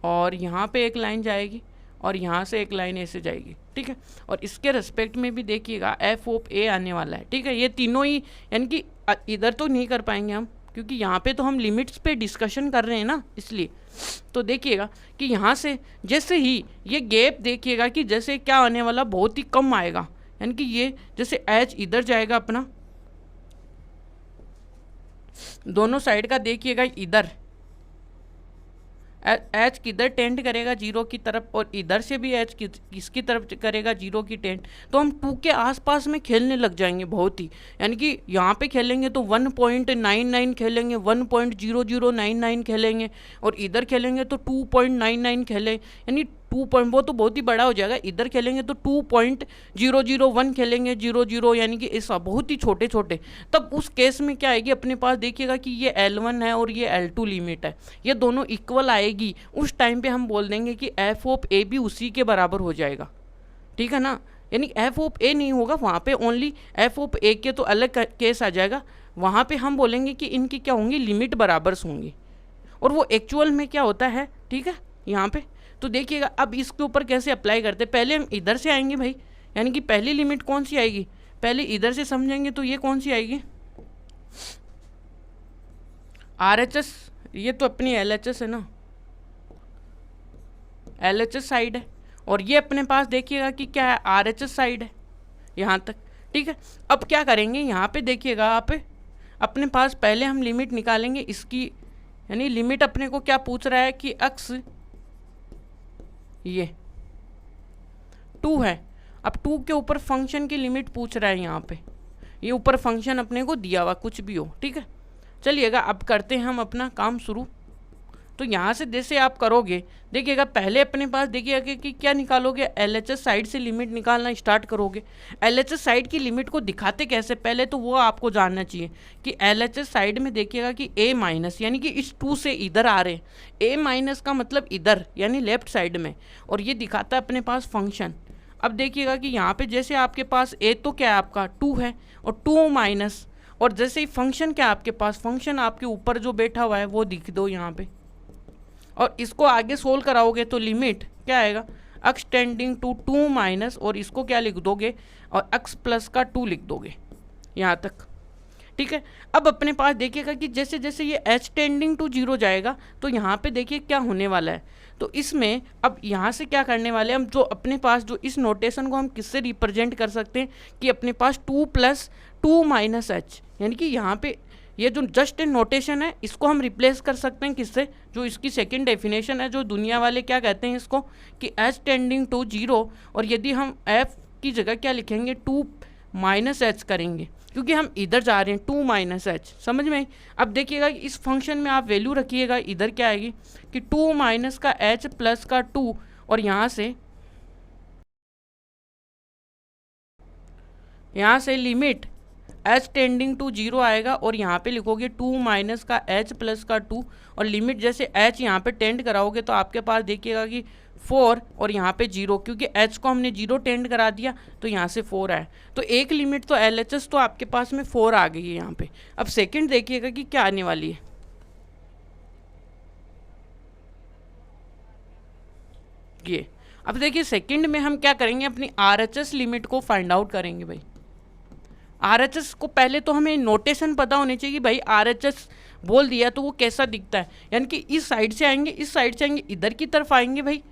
और यहाँ पे एक लाइन जाएगी और यहाँ से एक लाइन ऐसे जाएगी। ठीक है, और इसके रेस्पेक्ट में भी देखिएगा एफ ऑफ ए आने वाला है। ठीक है, ये तीनों ही, यानी कि इधर तो नहीं कर पाएंगे हम क्योंकि यहाँ पे तो हम लिमिट्स पे डिस्कशन कर रहे हैं ना, इसलिए। तो देखिएगा कि यहाँ से जैसे ही ये गैप देखिएगा कि जैसे क्या आने वाला, बहुत ही कम आएगा, यानी कि ये जैसे एच इधर जाएगा अपना, दोनों साइड का देखिएगा इधर एच किधर टेंड करेगा, 0 की तरफ, और इधर से भी एच किसकी तरफ करेगा, 0 की टेंड। तो हम 2 के आसपास में खेलने लग जाएंगे बहुत ही, यानी कि यहाँ पे खेलेंगे तो 1.99 खेलेंगे, 1.0099 खेलेंगे, और इधर खेलेंगे तो 2.99 खेलें, यानी 2 पॉइंट, वो तो बहुत ही बड़ा हो जाएगा। इधर खेलेंगे तो 2.001 खेलेंगे, 00, यानी कि ऐसा बहुत ही छोटे छोटे। तब उस केस में क्या आएगी अपने पास, देखिएगा कि ये L1 है और ये L2 लिमिट है, ये दोनों इक्वल आएगी। उस टाइम पे हम बोल देंगे कि एफ ऑफ ए भी उसी के बराबर हो जाएगा। ठीक है ना, यानी एफ ऑफ ए नहीं होगा वहाँ पे, ओनली एफ ऑफ ए के तो अलग केस आ जाएगा। वहाँ पे हम बोलेंगे कि इनकी क्या होंगी, लिमिट बराबर होंगी, और वो एक्चुअल में क्या होता है। ठीक है, यहाँ पे तो देखिएगा अब इसके ऊपर कैसे अप्लाई करते हैं। पहले हम इधर से आएंगे भाई, यानी कि पहली लिमिट कौन सी आएगी, पहले इधर से समझेंगे तो ये कौन सी आएगी, RHS, ये तो अपनी LHS है ना, LHS साइड है, और ये अपने पास देखिएगा कि क्या है, RHS साइड है यहाँ तक। ठीक है, अब क्या करेंगे, यहाँ पे देखिएगा आप, अपने पास पहले हम लिमिट निकालेंगे इसकी, यानी लिमिट अपने को क्या पूछ रहा है कि अक्स ये 2 है, अब 2 के ऊपर फंक्शन की लिमिट पूछ रहा है यहाँ पे, ये ऊपर फंक्शन अपने को दिया हुआ कुछ भी हो। ठीक है, चलिएगा अब करते हैं हम अपना काम शुरू। तो यहाँ से जैसे आप करोगे देखिएगा, पहले अपने पास देखिएगा कि क्या निकालोगे, LHS साइड से लिमिट निकालना स्टार्ट करोगे। LHS साइड की लिमिट को दिखाते कैसे, पहले तो वो आपको जानना चाहिए कि LHS साइड में देखिएगा कि A माइनस, यानी कि इस 2 से इधर आ रहे हैं, A माइनस का मतलब इधर, यानी लेफ्ट साइड में, और ये दिखाता है अपने पास फंक्शन। अब देखिएगा कि यहाँ पे जैसे आपके पास A तो क्या है आपका 2 है, और 2 माइनस, और जैसे ही फंक्शन क्या आपके पास, फंक्शन आपके ऊपर जो बैठा हुआ है वो दिख दो यहाँ पे, और इसको आगे सोल्व कराओगे तो लिमिट क्या आएगा, x टेंडिंग टू 2 माइनस, और इसको क्या लिख दोगे, और x प्लस का 2 लिख दोगे यहाँ तक। ठीक है, अब अपने पास देखिएगा कि जैसे जैसे ये h टेंडिंग टू 0 जाएगा तो यहाँ पे देखिए क्या होने वाला है। तो इसमें अब यहाँ से क्या करने वाले हम, जो अपने पास जो इस नोटेशन को हम किससे रिप्रेजेंट कर सकते हैं कि अपने पास 2 प्लस 2 माइनस एच, यानी कि यहाँ पे ये जो जस्ट नोटेशन है इसको हम रिप्लेस कर सकते हैं किससे, जो इसकी सेकंड डेफिनेशन है, जो दुनिया वाले क्या कहते हैं इसको कि h टेंडिंग टू 0, और यदि हम f की जगह क्या लिखेंगे 2 माइनस एच करेंगे, क्योंकि हम इधर जा रहे हैं 2 माइनस एच, समझ में। अब देखिएगा इस फंक्शन में आप वैल्यू रखिएगा, इधर क्या आएगी कि 2 माइनस का h प्लस का 2, और यहाँ से लिमिट h टेंडिंग टू 0 आएगा, और यहाँ पे लिखोगे 2 माइनस का h प्लस का 2, और लिमिट जैसे h यहाँ पे टेंड कराओगे तो आपके पास देखिएगा कि 4 और यहाँ पे 0, क्योंकि h को हमने 0 टेंड करा दिया तो यहाँ से 4 आया, तो एक लिमिट तो LHS तो आपके पास में 4 आ गई है यहाँ पे। अब सेकंड देखिएगा कि क्या आने वाली है, ये अब देखिए सेकंड में हम क्या करेंगे, अपनी RHS लिमिट को फाइंड आउट करेंगे भाई। RHS को पहले तो हमें नोटेशन पता होनी चाहिए कि भाई RHS बोल दिया तो वो कैसा दिखता है, यानी कि इस साइड से आएंगे, इस साइड से आएंगे, इधर की तरफ आएंगे भाई,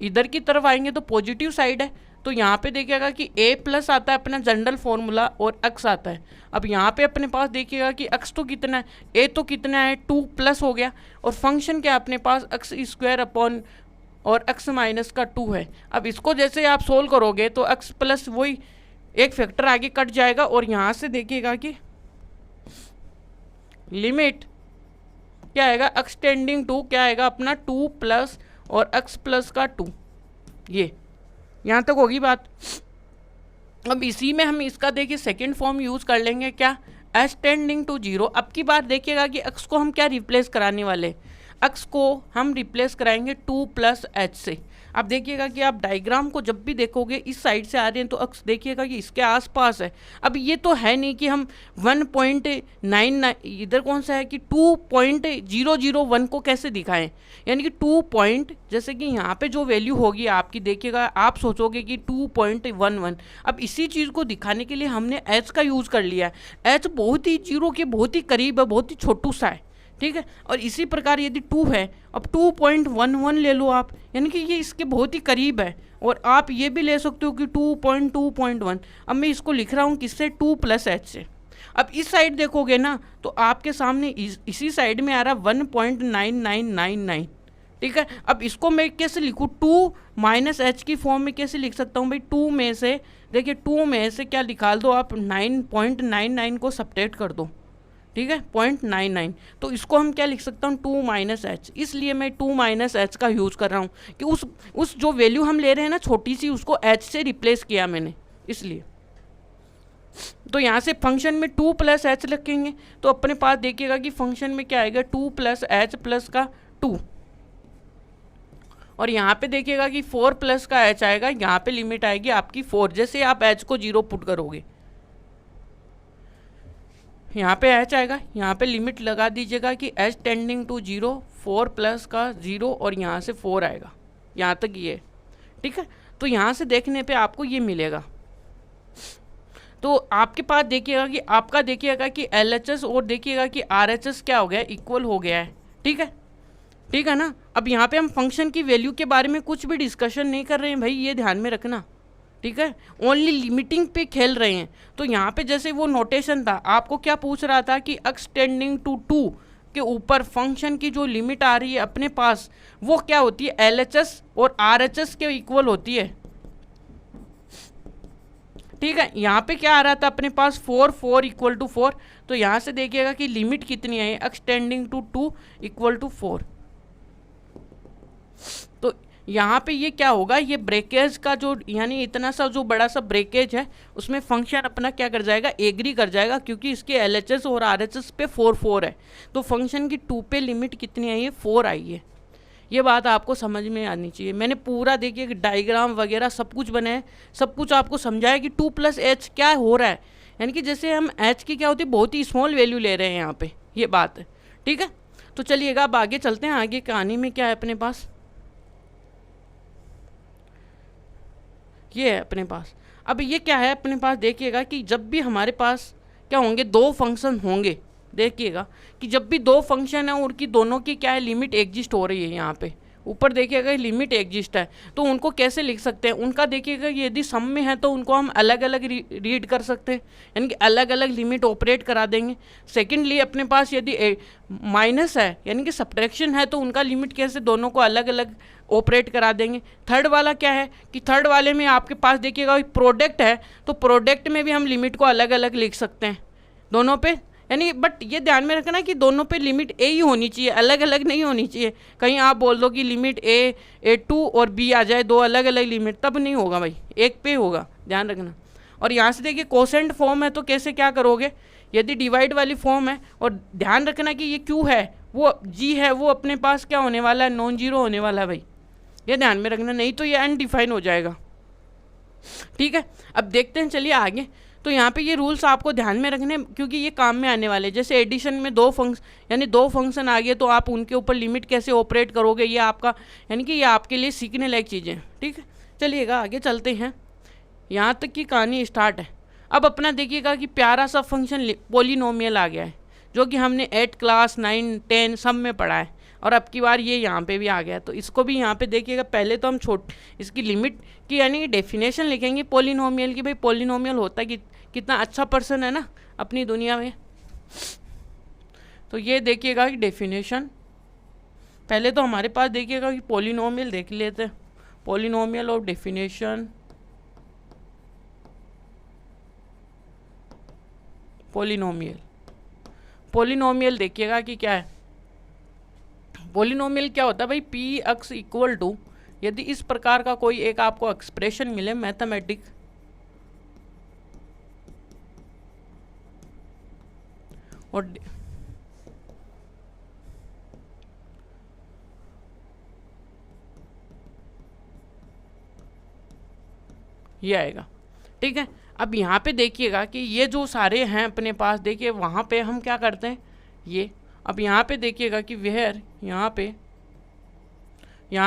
इधर की तरफ आएंगे तो पॉजिटिव साइड है, तो यहाँ पे देखिएगा कि A प्लस आता है अपना जनरल फॉर्मूला, और x आता है। अब यहाँ पे अपने पास देखिएगा कि x तो कितना है, A तो कितना है 2 प्लस हो गया, और फंक्शन क्या अपने पास x स्क्वायर अपॉन और x माइनस का 2 है। अब इसको जैसे आप सोल्व करोगे तो x प्लस वही एक फैक्टर आगे कट जाएगा, और यहाँ से देखिएगा कि लिमिट क्या आएगा, x टेंडिंग टू क्या आएगा अपना 2 प्लस और x प्लस का 2, ये यहाँ तक होगी बात। अब इसी में हम इसका देखिए सेकंड फॉर्म यूज़ कर लेंगे, क्या, एच टेंडिंग टू जीरो। अब की बार देखिएगा कि अक्स को हम क्या रिप्लेस कराने वाले, अक्स को हम रिप्लेस कराएंगे 2 प्लस एच से। अब देखिएगा कि आप डायग्राम को जब भी देखोगे इस साइड से आ रहे हैं तो अक्स देखिएगा कि इसके आसपास है। अब ये तो है नहीं कि हम 1.99 इधर कौन सा है कि 2.001 को कैसे दिखाएं, यानी कि 2 पॉइंट, जैसे कि यहाँ पे जो वैल्यू होगी आपकी देखिएगा आप सोचोगे कि 2.11। अब इसी चीज़ को दिखाने के लिए हमने एच का यूज़ कर लिया है। एच बहुत ही जीरो के बहुत ही करीब है, बहुत ही छोटू सा है, ठीक है। और इसी प्रकार यदि 2 है, अब 2.11 ले लो आप, यानी कि ये इसके बहुत ही करीब है। और आप ये भी ले सकते हो कि 2.2.1। अब मैं इसको लिख रहा हूँ किससे, 2 प्लस एच से। अब इस साइड देखोगे ना तो आपके सामने इसी साइड में आ रहा 1.9999, ठीक है। अब इसको मैं कैसे लिखूँ, 2 माइनस एच की फॉर्म में कैसे लिख सकता हूँ भाई, 2 में से देखिए 2 में से क्या निकाल दो आप, 9.99 को सब्ट्रैक्ट कर दो, ठीक है, 0.99। तो इसको हम क्या लिख सकता हूँ, 2 माइनस एच। इसलिए मैं 2 माइनस एच का यूज़ कर रहा हूँ कि उस जो वैल्यू हम ले रहे हैं ना छोटी सी, उसको एच से रिप्लेस किया मैंने, इसलिए। तो यहाँ से फंक्शन में 2 प्लस एच रखेंगे तो अपने पास देखिएगा कि फंक्शन में क्या आएगा, 2 प्लस एच प्लस का 2। और यहाँ पे देखिएगा कि 4 प्लस का एच आएगा, यहाँ पे लिमिट आएगी आपकी 4, जैसे आप एच को 0 पुट करोगे यहाँ पे एच आएगा, यहाँ पे लिमिट लगा दीजिएगा कि एच टेंडिंग टू 0, 4 प्लस का 0 और यहाँ से 4 आएगा, यहाँ तक ये, ठीक है। तो यहाँ से देखने पे आपको ये मिलेगा। तो आपके पास देखिएगा कि आपका देखिएगा कि LHS और देखिएगा कि RHS क्या हो गया, इक्वल हो गया है, ठीक है, ठीक है ना। अब यहाँ पे हम फंक्शन की वैल्यू के बारे में कुछ भी डिस्कशन नहीं कर रहे हैं भाई, ये ध्यान में रखना, ठीक है, ओनली लिमिटिंग पे खेल रहे हैं। तो यहाँ पे जैसे वो नोटेशन था, आपको क्या पूछ रहा था कि एक्स टेंडिंग टू 2 के ऊपर फंक्शन की जो लिमिट आ रही है अपने पास, वो क्या होती है, LHS और RHS के इक्वल होती है, ठीक है। यहाँ पे क्या आ रहा था अपने पास, 4 इक्वल टू 4। तो यहाँ से देखिएगा कि लिमिट कितनी आई, X tending to 2 equal to 4। तो यहाँ पे ये क्या होगा, ये ब्रेकेज का जो, यानी इतना सा जो बड़ा सा ब्रेकेज है उसमें फंक्शन अपना क्या कर जाएगा, एग्री कर जाएगा, क्योंकि इसके LHS और RHS पे 4 है। तो फंक्शन की 2 पे लिमिट कितनी आई है, 4 आई है। ये बात आपको समझ में आनी चाहिए। मैंने पूरा देखिए डायग्राम वगैरह सब कुछ बनाया, सब कुछ आपको समझाया कि 2 प्लस एच क्या हो रहा है, यानी कि जैसे हम एच की क्या होती है, बहुत ही स्मॉल वैल्यू ले रहे हैं यहाँ पे, ये बात है, ठीक है। तो चलिएगा अब आगे चलते हैं, आगे कहानी में क्या है अपने पास, ये है अपने पास। अब ये क्या है अपने पास, देखिएगा कि जब भी हमारे पास क्या होंगे, 2 फंक्शन होंगे, देखिएगा कि जब भी 2 फंक्शन है और की दोनों की क्या है, लिमिट एग्जिस्ट हो रही है, यहाँ पे ऊपर देखिएगा लिमिट एग्जिस्ट है, तो उनको कैसे लिख सकते हैं, उनका देखिएगा यदि सम में है तो उनको हम अलग अलग रीड कर सकते हैं, यानी कि अलग अलग लिमिट ऑपरेट करा देंगे। सेकेंडली अपने पास यदि माइनस है यानी कि सब्ट्रैक्शन है तो उनका लिमिट कैसे, दोनों को अलग अलग ऑपरेट करा देंगे। थर्ड वाला क्या है कि थर्ड वाले में आपके पास देखिएगा प्रोडक्ट है, तो प्रोडक्ट में भी हम लिमिट को अलग अलग लिख सकते हैं दोनों पे, यानी बट ये ध्यान में रखना कि दोनों पे लिमिट ए ही होनी चाहिए, अलग अलग नहीं होनी चाहिए। कहीं आप बोल दो कि लिमिट A2 और B आ जाए, 2 अलग अलग लिमिट, तब नहीं होगा भाई, एक पे होगा, ध्यान रखना। और यहाँ से देखिए कोसेंट फॉर्म है तो कैसे क्या करोगे, यदि डिवाइड वाली फॉर्म है, और ध्यान रखना कि ये Q है वो G है, वो अपने पास क्या होने वाला है, नॉन जीरो होने वाला है भाई, ये ध्यान में रखना, नहीं तो ये अनडिफाइन हो जाएगा, ठीक है। अब देखते हैं, चलिए आगे। तो यहाँ पे ये रूल्स आपको ध्यान में रखने, क्योंकि ये काम में आने वाले, जैसे एडिशन में 2 फंक्शन यानी 2 फंक्शन आ गए तो आप उनके ऊपर लिमिट कैसे ऑपरेट करोगे, ये आपका यानी कि ये आपके लिए सीखने लायक चीज़ें, ठीक है। चलिएगा आगे चलते हैं, यहाँ तक की कहानी स्टार्ट है। अब अपना देखिएगा कि प्यारा सा फंक्शन पॉलिनोमियल आ गया है, जो कि हमने 8 क्लास 9 10 सब में पढ़ा है, और अब की बार ये यहाँ पे भी आ गया। तो इसको भी यहाँ पे देखिएगा, पहले तो हम इसकी लिमिट की यानी कि डेफिनेशन लिखेंगे पॉलिनोमियल की, भाई पॉलिनोमियल होता है कि कितना अच्छा पर्सन है ना अपनी दुनिया में। तो ये देखिएगा कि डेफिनेशन, पहले तो हमारे पास देखिएगा कि पॉलिनोमियल देख लेते हैं, पॉलिनोमियल और डेफिनेशन। पॉलिनोमियल देखिएगा कि क्या है, पॉलिनोमियल क्या होता है भाई, पी एक्स इक्वल टू, यदि इस प्रकार का कोई एक आपको एक्सप्रेशन मिले और ये आएगा। ठीक है, अब यहाँ पे देखिएगा कि ये जो सारे हैं अपने पास, देखिए वहाँ पे हम क्या करते हैं ये, अब यहाँ पे देखिएगा कि वेयर यहाँ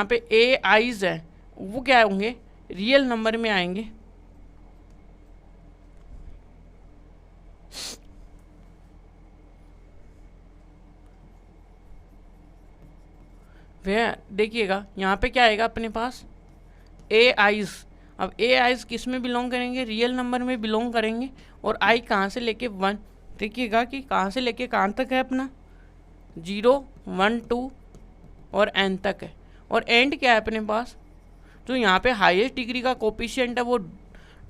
पे ए आईज है वो क्या होंगे, रियल नंबर में आएंगे। वेयर देखिएगा यहाँ पे क्या आएगा अपने पास, ए आईज। अब ए आईज किस में बिलोंग करेंगे, रियल नंबर में बिलोंग करेंगे। और आई कहाँ से लेके 1, देखिएगा कि कहाँ से लेके कहाँ तक है अपना, 0 1 2 और n तक है। और एंड क्या है अपने पास, तो यहाँ पे हाईएस्ट डिग्री का कोफिशिएंट है वो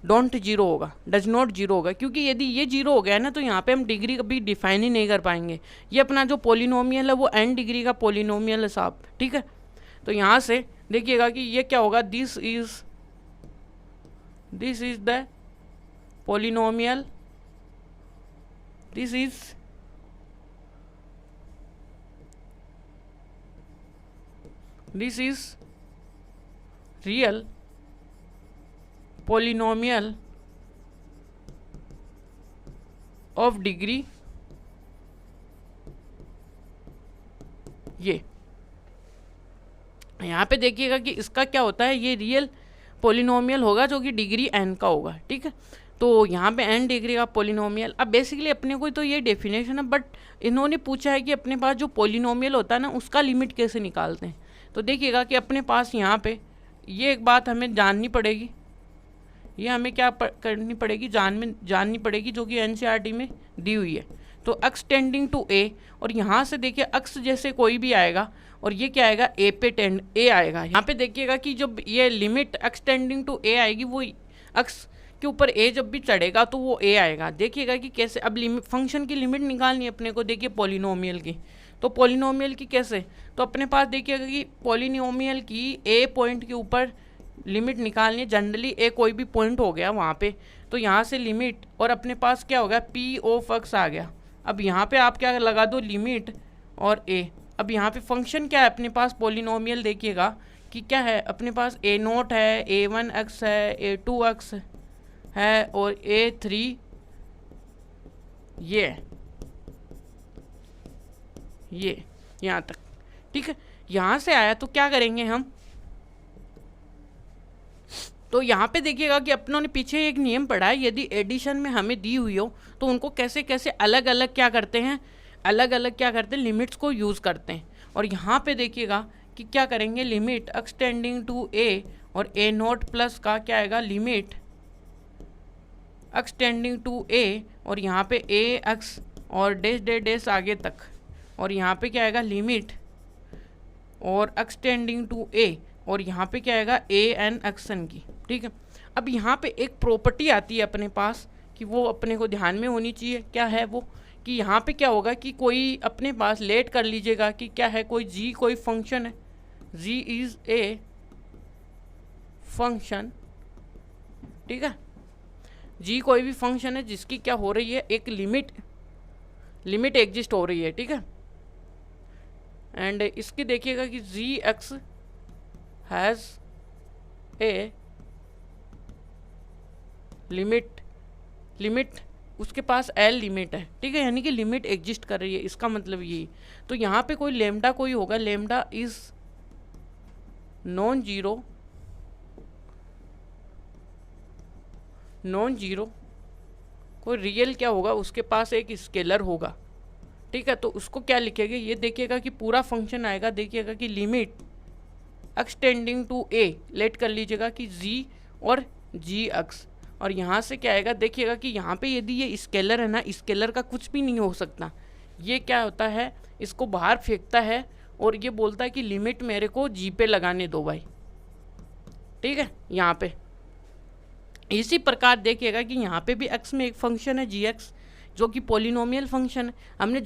डोंट जीरो होगा, डज नॉट जीरो होगा, क्योंकि यदि ये जीरो हो गया ना तो यहाँ पे हम डिग्री कभी डिफाइन ही नहीं कर पाएंगे। ये अपना जो पोलिनोमियल है वो n डिग्री का पोलिनोमियल है साहब। ठीक है, तो यहाँ से देखिएगा कि ये क्या होगा, this is the polynomial, this is real polynomial of degree ये। यहाँ पे देखिएगा कि इसका क्या होता है, ये रियल पोलिनोमियल होगा जो कि डिग्री n का होगा। ठीक है, तो यहाँ पे n डिग्री का पोलिनोमियल। अब बेसिकली अपने को तो ये डेफिनेशन है, बट इन्होंने पूछा है कि अपने पास जो पोलिनोमियल होता है ना उसका लिमिट कैसे निकालते हैं। तो देखिएगा कि अपने पास यहाँ पे ये एक बात हमें जाननी पड़ेगी, ये हमें क्या करनी पड़ेगी, जाननी पड़ेगी, जो कि एनसीईआरटी में दी हुई है। तो अक्स टेंडिंग टू ए, और यहाँ से देखिए अक्स जैसे कोई भी आएगा और ये क्या आएगा, ए पे टेंड ए आएगा। यहाँ पे देखिएगा कि जब ये लिमिट अक्स टेंडिंग टू ए आएगी वो अक्स के ऊपर ए जब भी चढ़ेगा तो वो ए आएगा। देखिएगा कि कैसे, अब फंक्शन की लिमिट निकालनी है अपने को। देखिए पॉलिनोमियल की, तो पॉलिनोमियल की कैसे, तो अपने पास देखिएगा कि पॉलिनोमियल की ए पॉइंट के ऊपर लिमिट निकालनी है। जनरली ए कोई भी पॉइंट हो गया वहाँ पे, तो यहाँ से लिमिट और अपने पास क्या होगा, पी ऑफ एक्स आ गया। अब यहाँ पे आप क्या लगा दो, लिमिट और ए। अब यहाँ पे फंक्शन क्या है अपने पास, पॉलिनोमियल देखिएगा कि क्या है अपने पास, ए नोट है, a1 एक्स है, a2 एक्स है और a3 ये है, ये यहाँ तक। ठीक है, यहाँ से आया तो क्या करेंगे हम, तो यहाँ पे देखिएगा कि अपनों ने पीछे एक नियम पढ़ा है, यदि एडिशन में हमें दी हुई हो तो उनको कैसे कैसे अलग अलग क्या करते हैं, लिमिट्स को यूज़ करते हैं। और यहाँ पे देखिएगा कि क्या करेंगे, लिमिट एक्सटेंडिंग टू ए और ए नोट प्लस का क्या आएगा, लिमिट एक्सटेंडिंग टू ए और यहाँ पे ए एक्स और डैश डैश डैश आगे तक, और यहाँ पे क्या आएगा, लिमिट और एक्सटेंडिंग टू ए और यहाँ पे क्या आएगा, ए एन एक्सन की। ठीक है, अब यहाँ पे एक प्रॉपर्टी आती है अपने पास कि वो अपने को ध्यान में होनी चाहिए। क्या है वो, कि यहाँ पे क्या होगा कि कोई अपने पास लेट कर लीजिएगा कि क्या है, कोई जी कोई फंक्शन है, जी इज़ ए फंक्शन। ठीक है, जी कोई भी फंक्शन है जिसकी क्या हो रही है, एक लिमिट एग्जिस्ट हो रही है। ठीक है, एंड इसकी देखिएगा कि जी एक्स हैज़ ए लिमिट उसके पास एल लिमिट है। ठीक है, यानी कि लिमिट एग्जिस्ट कर रही है, इसका मतलब ये। तो यहाँ पे कोई लेमडा कोई होगा, लेमडा इज नॉन जीरो, कोई रियल क्या होगा, उसके पास एक स्केलर होगा। ठीक है, तो उसको क्या लिखेंगे, ये देखिएगा कि पूरा फंक्शन आएगा। देखिएगा कि limit extending to A, let कर लीजिएगा कि जी और जी एक्स, और यहाँ से क्या आएगा, देखिएगा कि यहाँ पे यदि ये स्केलर है ना, स्केलर का कुछ भी नहीं हो सकता। ये क्या होता है, इसको बाहर फेंकता है और ये बोलता है कि लिमिट मेरे को जी पे लगाने दो भाई। ठीक है, यहाँ पे इसी प्रकार देखिएगा कि यहाँ पे भी एक्स में एक फंक्शन है जी एक्स, जो कि पोलिनोमियल फंक्शन है। हमने एक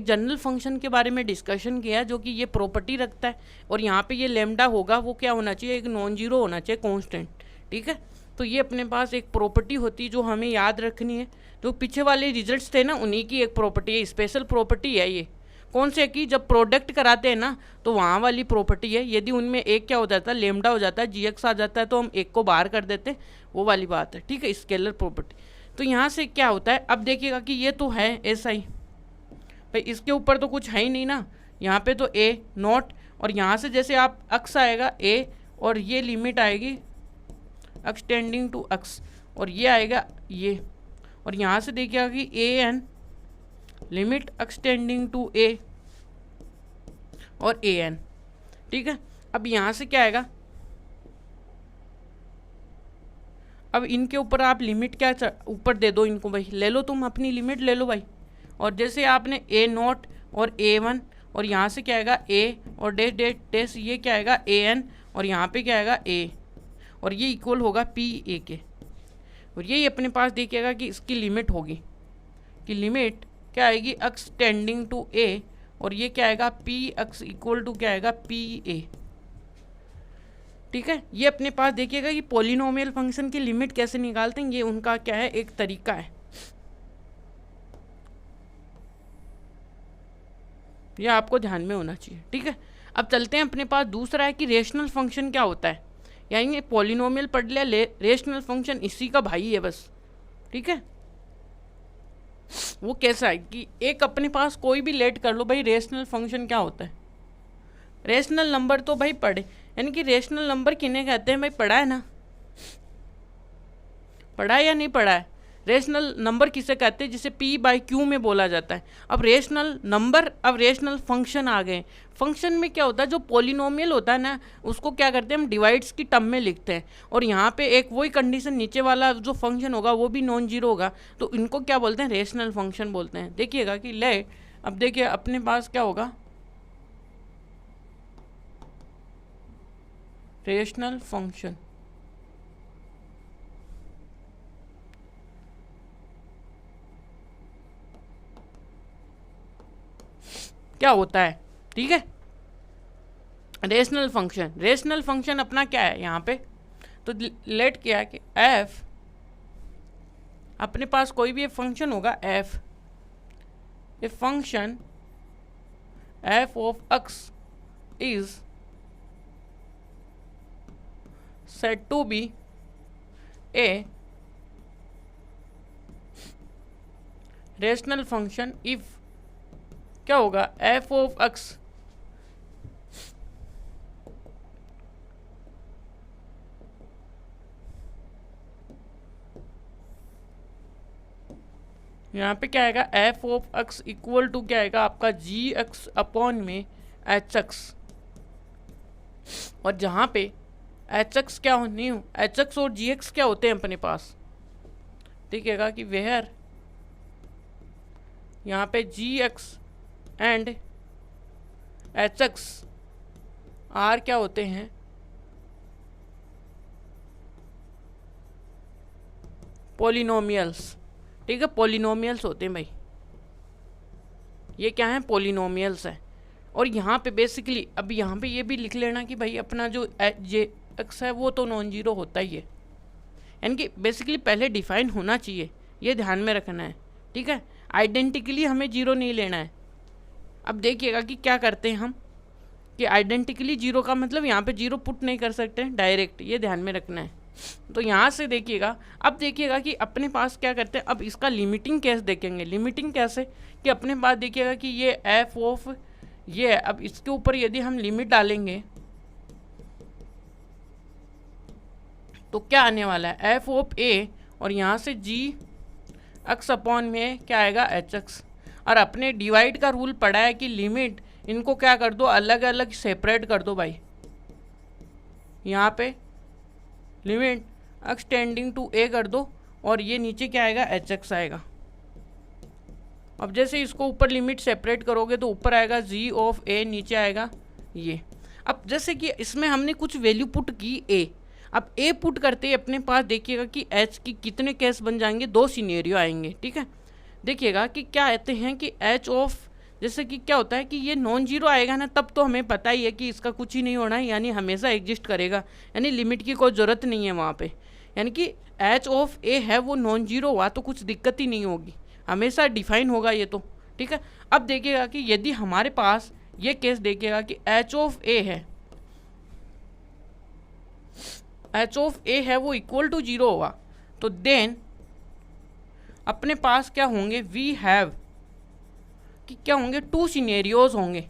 जनरल फंक्शन के बारे में डिस्कशन किया जो कि ये प्रॉपर्टी रखता है, और यहाँ पे ये लेमडा होगा वो क्या होना चाहिए, एक नॉन जीरो होना चाहिए, कांस्टेंट। ठीक है, तो ये अपने पास एक प्रॉपर्टी होती है जो हमें याद रखनी है। जो पीछे वाले रिजल्ट्स थे ना, उन्हीं की एक प्रॉपर्टी है, स्पेशल प्रॉपर्टी है ये। कौन से की, जब प्रोडक्ट कराते हैं ना तो वहाँ वाली प्रॉपर्टी है। यदि उनमें एक क्या हो जाता है, लेमडा हो जाता है, GX आ जाता है, तो हम एक को बाहर कर देते हैं, वो वाली बात है, ठीक है, स्केलर प्रॉपर्टी। तो यहाँ से क्या होता है, अब देखिएगा कि ये तो है ऐसा ही भाई, इसके ऊपर तो कुछ है ही नहीं ना, यहाँ पे तो ए नॉट, और यहाँ से जैसे आप अक्स आएगा ए, और ये लिमिट आएगी एक्सटेंडिंग टू अक्स, और ये आएगा ये, और यहाँ से देखिएगा कि A N limit extending to ए और ए एन, ठीक है। अब यहाँ से क्या आएगा, अब इनके ऊपर आप लिमिट क्या ऊपर दे दो इनको भाई, ले लो तुम अपनी लिमिट ले लो भाई। और जैसे आपने ए नॉट और ए वन, और यहाँ से क्या आएगा ए और डैश डैश डैश, ये क्या आएगा ए एन, और यहाँ पे क्या आएगा ए, और ये इक्वल होगा पी ए के। और यही अपने पास देखिएगा कि इसकी लिमिट होगी, कि लिमिट क्या आएगी एक्स टेंडिंग टू ए, और ये क्या आएगा पी एक्स इक्वल टू क्या आएगा पी ए, ठीक है। ये अपने पास देखिएगा कि पॉलिनोमियल फंक्शन की लिमिट कैसे निकालते हैं, ये उनका क्या है एक तरीका है, ये आपको ध्यान में होना चाहिए, ठीक है। अब चलते हैं अपने पास दूसरा है कि रेशनल फंक्शन क्या होता है, यानी पॉलिनोमियल पढ़ लिया, रेशनल फंक्शन इसी का भाई है बस, ठीक है। वो कैसा है कि एक अपने पास कोई भी लेट कर लो भाई, रेशनल फंक्शन क्या होता है, रेशनल नंबर तो भाई पढ़े, यानी कि रेशनल नंबर किन्हें कहते हैं भाई, पढ़ा है ना, पढ़ा है या नहीं पढ़ा है। रेशनल नंबर किसे कहते हैं, जिसे P बाई Q में बोला जाता है। अब रेशनल नंबर, अब रेशनल फंक्शन आ गए। फंक्शन में क्या होता है, जो पॉलिनोमियल होता है ना, उसको क्या करते हैं हम डिवाइड्स की टर्म में लिखते हैं, और यहाँ पे एक वही कंडीशन, नीचे वाला जो फंक्शन होगा वो भी नॉन जीरो होगा, तो इनको क्या बोलते हैं, रेशनल फंक्शन बोलते हैं। देखिएगा कि ले, अब देखिए अपने पास क्या होगा, रेशनल फंक्शन क्या होता है, ठीक है। रेशनल फंक्शन, रेशनल फंक्शन अपना क्या है यहाँ पे, तो लेट किया कि एफ, अपने पास कोई भी फंक्शन होगा F, a function F of x is said to be a rational function if क्या होगा f of x यहाँ पे क्या आएगा f of x equal to क्या आएगा आपका gx अपॉन में hx, और जहाँ पे hx क्या हो नहीं हो, hx और gx क्या होते हैं अपने पास, देखिएगा कि वेयर यहाँ पे gx एंड hx आर क्या होते हैं, पॉलिनोमियल्स, ठीक है, पॉलिनोमियल्स होते हैं भाई, ये क्या है पॉलिनोमियल्स है। और यहाँ पे बेसिकली अब यहाँ पे ये भी लिख लेना कि भाई अपना जो जे एक्स है वो तो नॉन जीरो होता ही है, यानी कि बेसिकली पहले डिफाइन होना चाहिए, ये ध्यान में रखना है, ठीक है। आइडेंटिकली हमें जीरो नहीं लेना है। अब देखिएगा कि क्या करते हैं हम, कि आइडेंटिकली जीरो का मतलब यहाँ पे जीरो पुट नहीं कर सकते डायरेक्ट, ये ध्यान में रखना है। तो यहाँ से देखिएगा, अब देखिएगा कि अपने पास क्या करते हैं, अब इसका लिमिटिंग केस देखेंगे। लिमिटिंग कैसे, कि अपने पास देखिएगा कि ये एफ ऑफ ये है, अब इसके ऊपर यदि हम लिमिट डालेंगे तो क्या आने वाला है, एफ ऑफ ए, और यहाँ से जी एक्स अपॉन में क्या आएगा एच एक्स। और अपने डिवाइड का रूल पढ़ा है कि लिमिट इनको क्या कर दो, अलग अलग सेपरेट कर दो भाई। यहाँ पे लिमिट एक्स टेंडिंग टू ए कर दो, और ये नीचे क्या आएगा एच एक्स आएगा। अब जैसे इसको ऊपर लिमिट सेपरेट करोगे तो ऊपर आएगा जी ऑफ ए, नीचे आएगा ये। अब जैसे कि इसमें हमने कुछ वैल्यू पुट की ए, अब ए पुट करते ही अपने पास देखिएगा कि एच की कितने केस बन जाएंगे, दो सिनेरियो आएंगे, ठीक है। देखिएगा कि क्या आते हैं कि एच ऑफ, जैसे कि क्या होता है कि ये नॉन जीरो आएगा ना, तब तो हमें पता ही है कि इसका कुछ ही नहीं होना है, यानी हमेशा एग्जिस्ट करेगा, यानी लिमिट की कोई ज़रूरत नहीं है वहाँ पे। यानी कि एच ऑफ ए है वो नॉन जीरो हुआ तो कुछ दिक्कत ही नहीं होगी, हमेशा डिफाइन होगा ये तो, ठीक है। अब देखिएगा कि यदि हमारे पास ये केस देखिएगा कि एच ऑफ ए है, एच ऑफ ए है वो इक्वल टू जीरो होगा, तो देन अपने पास क्या होंगे, वी हैव कि क्या होंगे, टू सिनेरियोज होंगे,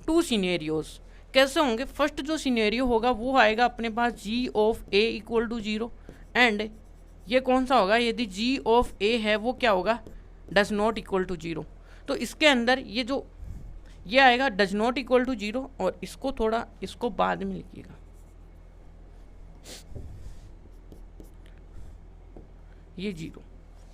टू सिनेरियोज कैसे होंगे। फर्स्ट जो सिनेरियो होगा वो आएगा अपने पास G of A equal to zero, and ये कौन सा होगा, यदि जी ऑफ ए है वो क्या होगा, does not equal to zero. तो इसके अंदर ये जो ये आएगा does not equal to zero, और इसको थोड़ा इसको बाद में लिखिएगा, ये जीरो,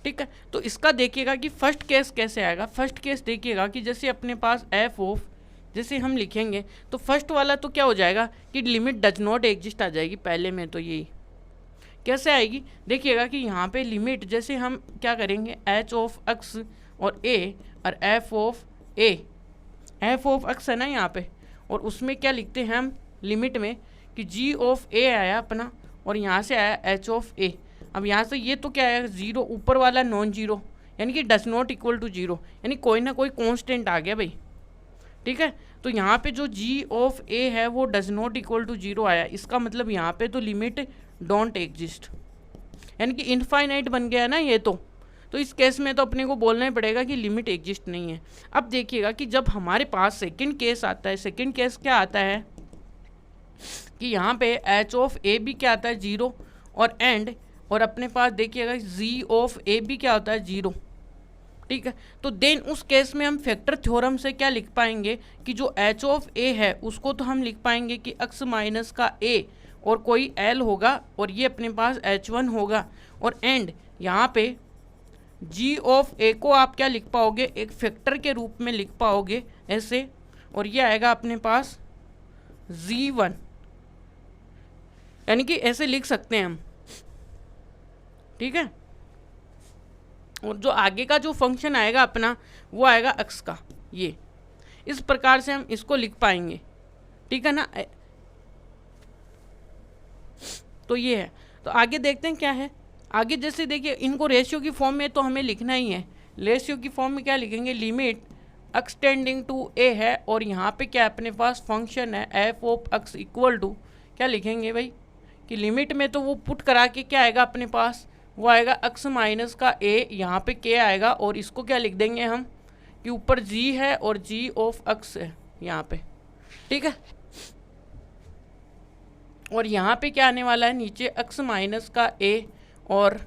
ठीक है। तो इसका देखिएगा कि फर्स्ट केस कैसे आएगा। फर्स्ट केस देखिएगा कि जैसे अपने पास एफ ऑफ जैसे हम लिखेंगे तो फर्स्ट वाला तो क्या हो जाएगा कि लिमिट डज नॉट एग्जिस्ट आ जाएगी पहले में, तो यही कैसे आएगी देखिएगा कि यहाँ पे लिमिट जैसे हम क्या करेंगे, एच ऑफ एक्स और ए और F of A, F of x है ना यहाँ पे, और उसमें क्या लिखते हैं हम लिमिट में कि जी ऑफ ए आया अपना, और यहाँ से आया एच ऑफ ए। अब यहाँ से ये तो क्या आया, जीरो, ऊपर वाला नॉन जीरो यानी कि does not equal to zero, यानी कोई ना कोई कॉन्स्टेंट आ गया भाई, ठीक है। तो यहाँ पे जो जी ऑफ ए है वो does not equal to zero आया, इसका मतलब यहाँ पे तो लिमिट डोंट एग्जिस्ट, यानी कि इनफाइनाइट बन गया ना ये तो इस केस में तो अपने को बोलना ही पड़ेगा कि लिमिट एग्जिस्ट नहीं है। अब देखिएगा कि जब हमारे पास सेकंड केस आता है, सेकंड केस क्या आता है कि यहाँ पे एच ऑफ ए भी क्या आता है, जीरो, और एंड, और अपने पास देखिएगा जी ऑफ ए भी क्या होता है, जीरो, ठीक है। तो देन उस केस में हम फैक्टर थ्योरम से क्या लिख पाएंगे कि जो एच ऑफ ए है उसको तो हम लिख पाएंगे कि एक्स माइनस का ए और कोई एल होगा, और ये अपने पास H1 होगा, और एंड यहाँ पे जी ऑफ ए को आप क्या लिख पाओगे, एक फैक्टर के रूप में लिख पाओगे ऐसे, और ये आएगा अपने पास Z1, यानी कि ऐसे लिख सकते हैं हम, ठीक है। और जो आगे का जो फंक्शन आएगा अपना वो आएगा एक्स का, ये इस प्रकार से हम इसको लिख पाएंगे, ठीक है ना। तो ये है, तो आगे देखते हैं क्या है आगे। जैसे देखिए इनको रेशियो की फॉर्म में तो हमें लिखना ही है, रेशियो की फॉर्म में क्या लिखेंगे, limit x tending to a है, और यहाँ पे क्या अपने पास फंक्शन है F of x equal to क्या लिखेंगे भाई कि लिमिट में तो वो पुट करा के क्या आएगा अपने पास, वो आएगा एक्स माइनस का ए, यहाँ पे के आएगा, और इसको क्या लिख देंगे हम कि ऊपर जी है और जी ऑफ एक्स है यहाँ पे, ठीक है। और यहाँ पे क्या आने वाला है, नीचे एक्स माइनस का ए, और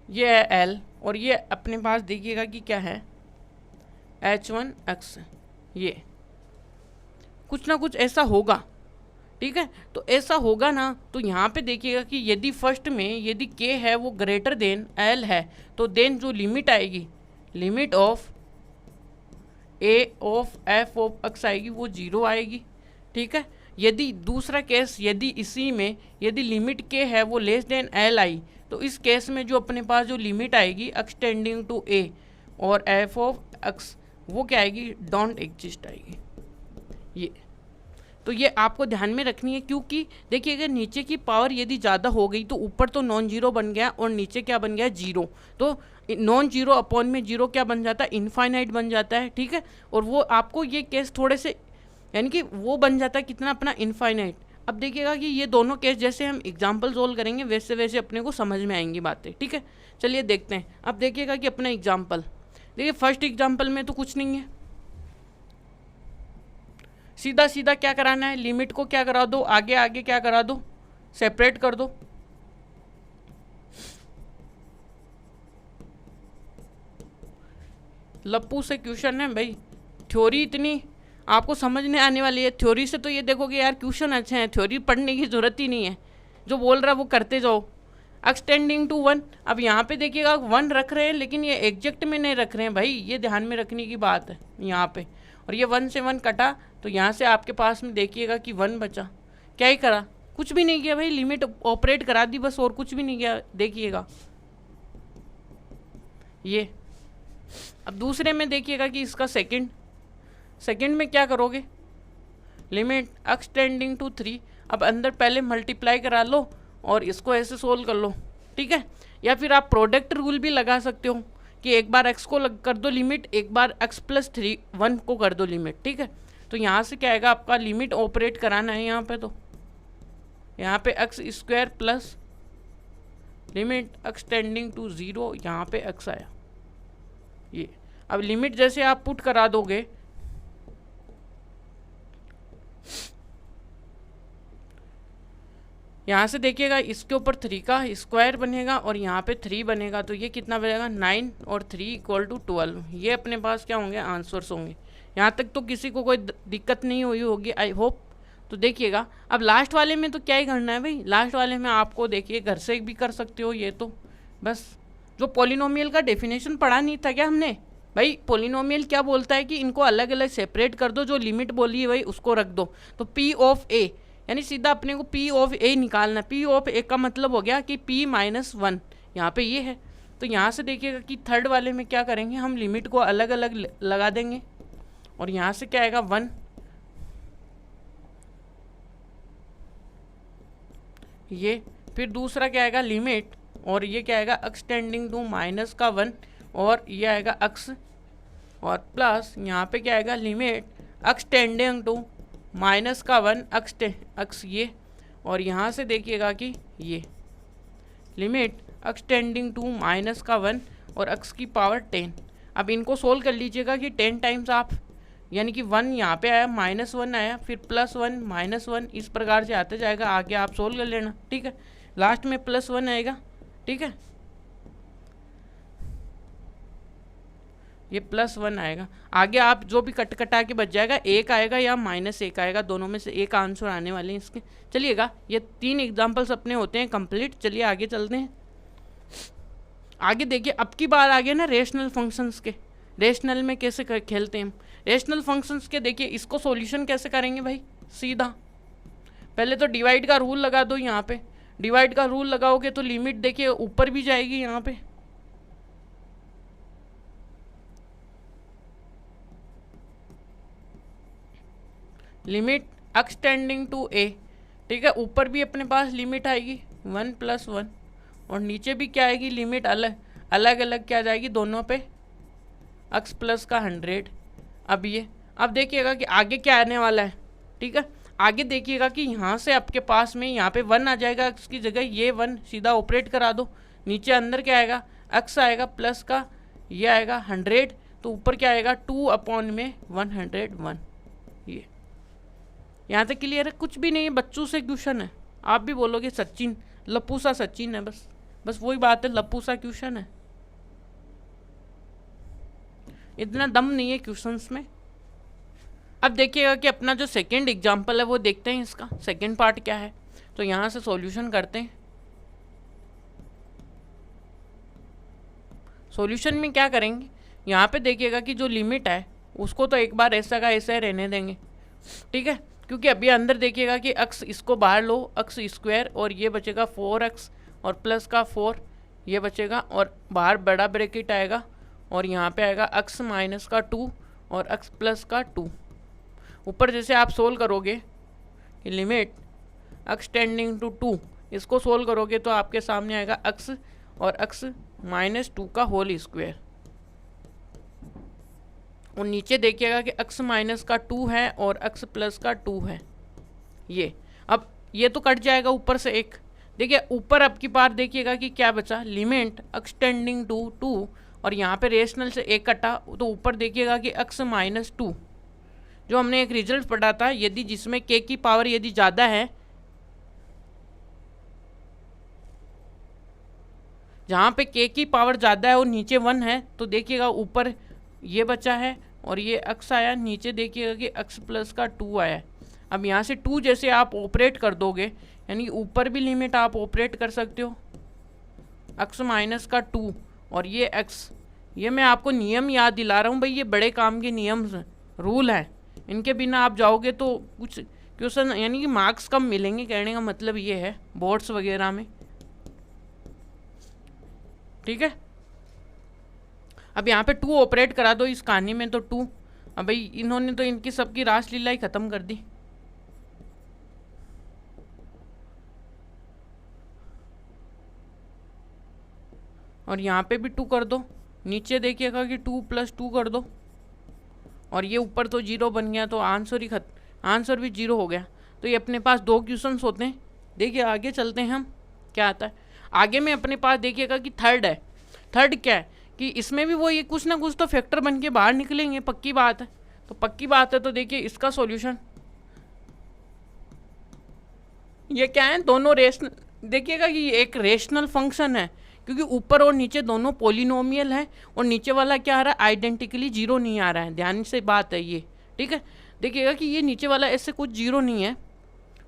ये है एल, और ये अपने पास देखिएगा कि क्या है H1 एक्स, ये कुछ ना कुछ ऐसा होगा, ठीक है। तो ऐसा होगा ना, तो यहाँ पे देखिएगा कि यदि फर्स्ट में यदि के है वो ग्रेटर देन एल है, तो देन जो लिमिट आएगी, limit of A of F of x आएगी वो जीरो आएगी, ठीक है। यदि दूसरा केस, यदि इसी में यदि लिमिट के है वो लेस देन एल आई, तो इस केस में जो अपने पास जो लिमिट आएगी एक्स टेंडिंग टू ए और एफ ऑफ एक्स वो क्या आएगी, डोंट एग्जिस्ट आएगी। ये तो ये आपको ध्यान में रखनी है, क्योंकि देखिएगा नीचे की पावर यदि ज़्यादा हो गई तो ऊपर तो नॉन जीरो बन गया और नीचे क्या बन गया, जीरो। तो नॉन जीरो अपॉन में जीरो क्या बन जाता है, इनफाइनाइट बन जाता है, ठीक है। और वो आपको ये केस थोड़े से यानी कि वो बन जाता है कितना अपना, इनफाइनाइट। अब देखिएगा कि ये दोनों केस जैसे हम एग्जाम्पल सोल्व करेंगे वैसे वैसे अपने को समझ में आएंगी बातें, ठीक है। चलिए देखते हैं। अब देखिएगा कि अपना एग्जाम्पल देखिए, फर्स्ट एग्जाम्पल में तो कुछ नहीं है, सीधा सीधा क्या कराना है, लिमिट को क्या करा दो, आगे आगे क्या करा दो, सेपरेट कर दो। लप्पू से क्वेश्चन है भाई, थ्योरी इतनी आपको समझने आने वाली है, थ्योरी से तो ये देखोगे यार क्वेश्चन अच्छे हैं, थ्योरी पढ़ने की ज़रूरत ही नहीं है, जो बोल रहा है वो करते जाओ। एक्सटेंडिंग टू वन, अब यहाँ पे देखिएगा वन रख रहे हैं लेकिन ये एग्जैक्ट में नहीं रख रहे हैं भाई, ये ध्यान में रखने की बात है यहाँ पे। और ये वन से वन कटा तो यहाँ से आपके पास में देखिएगा कि वन बचा, क्या ही करा, कुछ भी नहीं किया भाई, लिमिट ऑपरेट करा दी बस, और कुछ भी नहीं किया। देखिएगा ये, अब दूसरे में देखिएगा कि इसका सेकंड में क्या करोगे, लिमिट x टेंडिंग टू 3। अब अंदर पहले मल्टीप्लाई करा लो और इसको ऐसे सोल्व कर लो, ठीक है। या फिर आप प्रोडक्ट रूल भी लगा सकते हो कि एक बार x को कर दो लिमिट, एक बार x प्लस 3 1 को कर दो लिमिट, ठीक है। तो यहाँ से क्या आएगा, आपका लिमिट ऑपरेट कराना है यहाँ पे, तो यहाँ पे x square plus limit x tending to 0, यहाँ पे x आया ये। अब लिमिट जैसे आप पुट करा दोगे, यहाँ से देखिएगा इसके ऊपर 3 का स्क्वायर बनेगा और यहाँ पे 3 बनेगा, तो ये कितना बनेगा 9 और 3 इक्वल टू 12। ये अपने पास क्या होंगे, आंसर्स होंगे। यहाँ तक तो किसी को कोई दिक्कत नहीं हुई होगी, आई होप। तो देखिएगा अब लास्ट वाले में तो क्या ही करना है भाई, लास्ट वाले में आपको देखिए घर से भी कर सकते हो। ये तो बस जो पॉलिनोमियल का डेफिनेशन पढ़ा नहीं था क्या हमने भाई, पॉलिनोमियल क्या बोलता है कि इनको अलग अलग सेपरेट कर दो, जो लिमिट बोली है भाई उसको रख दो। तो पी ऑफ ए यानी सीधा अपने को पी ऑफ ए निकालना। पी ऑफ ए का मतलब हो गया कि पी माइनस 1 यहाँ पे ये है। तो यहाँ से देखिएगा कि थर्ड वाले में क्या करेंगे, हम लिमिट को अलग अलग लगा देंगे और यहाँ से क्या आएगा 1, ये फिर दूसरा क्या आएगा लिमिट, और ये क्या आएगा x टेंडिंग टू माइनस का 1, और ये आएगा x और प्लस यहाँ पे क्या आएगा limit x tending to minus का 1 x ये, और यहाँ से देखिएगा कि ये limit x tending to minus का 1 और x की पावर 10। अब इनको सोल्व कर लीजिएगा कि 10 टाइम्स आप, यानी कि 1 यहाँ पे आया, -1 आया, फिर +1 -1, इस प्रकार से आते जाएगा। आगे आप सोल्व कर लेना, ठीक है। लास्ट में +1 आएगा, ठीक है, ये +1 आएगा। आगे आप जो भी कट कटा के बच जाएगा, 1 आएगा या -1 आएगा, दोनों में से एक आंसर आने वाले हैं इसके। चलिएगा ये 3 एग्जाम्पल्स अपने होते हैं कंप्लीट। चलिए आगे चलते हैं। आगे देखिए अब की बार आगे ना रेशनल फंक्शंस के, रेशनल में कैसे खेलते हैं हम। रेशनल फंक्शंस के देखिए इसको सॉल्यूशन कैसे करेंगे भाई, सीधा पहले तो डिवाइड का रूल लगा दो। यहाँ पे डिवाइड का रूल लगाओगे तो लिमिट देखिए ऊपर भी जाएगी, यहाँ पे limit x tending to a, ठीक है। ऊपर भी अपने पास लिमिट आएगी 1 + 1, और नीचे भी क्या आएगी लिमिट अलग अलग क्या जाएगी दोनों पे, x प्लस का 100। अब देखिएगा कि आगे क्या आने वाला है, ठीक है। आगे देखिएगा कि यहाँ से आपके पास में यहाँ पे 1 आ जाएगा x की जगह, ये 1 सीधा ऑपरेट करा दो। नीचे अंदर क्या आएगा x आएगा प्लस का, ये आएगा 100, तो ऊपर क्या आएगा 2/101। ये यहाँ तक क्लियर है, कुछ भी नहीं है, बच्चों से क्वेश्चन है। आप भी बोलोगे सचिन लप्पू सा सचिन है, बस वही बात है, लप्पू सा क्वेश्चन है, इतना दम नहीं है क्वेश्चंस में। अब देखिएगा कि अपना जो सेकंड एग्जांपल है वो देखते हैं, इसका सेकंड पार्ट क्या है। तो यहाँ से सॉल्यूशन करते हैं। सॉल्यूशन में क्या करेंगे, यहाँ पे देखिएगा कि जो लिमिट है उसको तो एक बार ऐसा का ऐसा रहने देंगे, ठीक है। क्योंकि अभी अंदर देखिएगा कि x इसको बाहर लो, x स्क्वायर, और ये बचेगा 4x और प्लस का 4 ये बचेगा, और बाहर बड़ा ब्रैकेट आएगा, और यहाँ पे आएगा x माइनस का 2 और x प्लस का 2। ऊपर जैसे आप सोल्व करोगे कि लिमिट x टेंडिंग टू 2, इसको सोल्व करोगे तो आपके सामने आएगा x और x माइनस 2 का होल स्क्वायर, और नीचे देखिएगा कि x माइनस का 2 है और x प्लस का 2 है। ये अब ये तो कट जाएगा ऊपर से एक। देखिए ऊपर अब की बार देखिएगा कि क्या बचा, लिमिट x टेंडिंग टू 2, और यहाँ पे रेशनल से एक कटा, तो ऊपर देखिएगा कि x माइनस 2, जो हमने एक रिजल्ट पढ़ा था, यदि जिसमें k की पावर यदि ज़्यादा है, जहाँ पे k की पावर ज़्यादा है और नीचे 1 है, तो देखिएगा ऊपर ये बचा है और ये x आया, नीचे देखिएगा कि x प्लस का 2 आया। अब यहाँ से 2 जैसे आप ऑपरेट कर दोगे, यानी ऊपर भी लिमिट आप ऑपरेट कर सकते हो, x माइनस का 2 और ये x। ये मैं आपको नियम याद दिला रहा हूँ भाई, ये बड़े काम के नियम रूल हैं, इनके बिना आप जाओगे तो कुछ क्वेश्चन यानी कि मार्क्स कम मिलेंगे, कहने का मतलब ये है बोर्ड्स वगैरह में, ठीक है। अब यहाँ पे 2 ऑपरेट करा दो इस कहानी में, तो 2, अब भाई इन्होंने तो इनकी सबकी रासलीला ही ख़त्म कर दी। और यहाँ पे भी 2 कर दो, नीचे देखिएगा कि 2 + 2 कर दो, और ये ऊपर तो 0 बन गया, तो आंसर भी 0 हो गया। तो ये अपने पास 2 क्वेश्चंस होते हैं। देखिए आगे चलते हैं हम, क्या आता है आगे में अपने पास। देखिएगा कि थर्ड है। थर्ड क्या है कि इसमें भी वो ये कुछ ना कुछ तो फैक्टर बन के बाहर निकलेंगे, पक्की बात है। तो पक्की बात है, तो देखिए इसका सॉल्यूशन ये क्या है, दोनों रेशनल। देखिएगा कि ये एक रेशनल फंक्शन है, क्योंकि ऊपर और नीचे दोनों पोलिनोमियल है, और नीचे वाला क्या आ रहा है, आइडेंटिकली 0 नहीं आ रहा है। ध्यान से बात है ये, ठीक है। देखिएगा कि ये नीचे वाला ऐसे कुछ 0 नहीं है,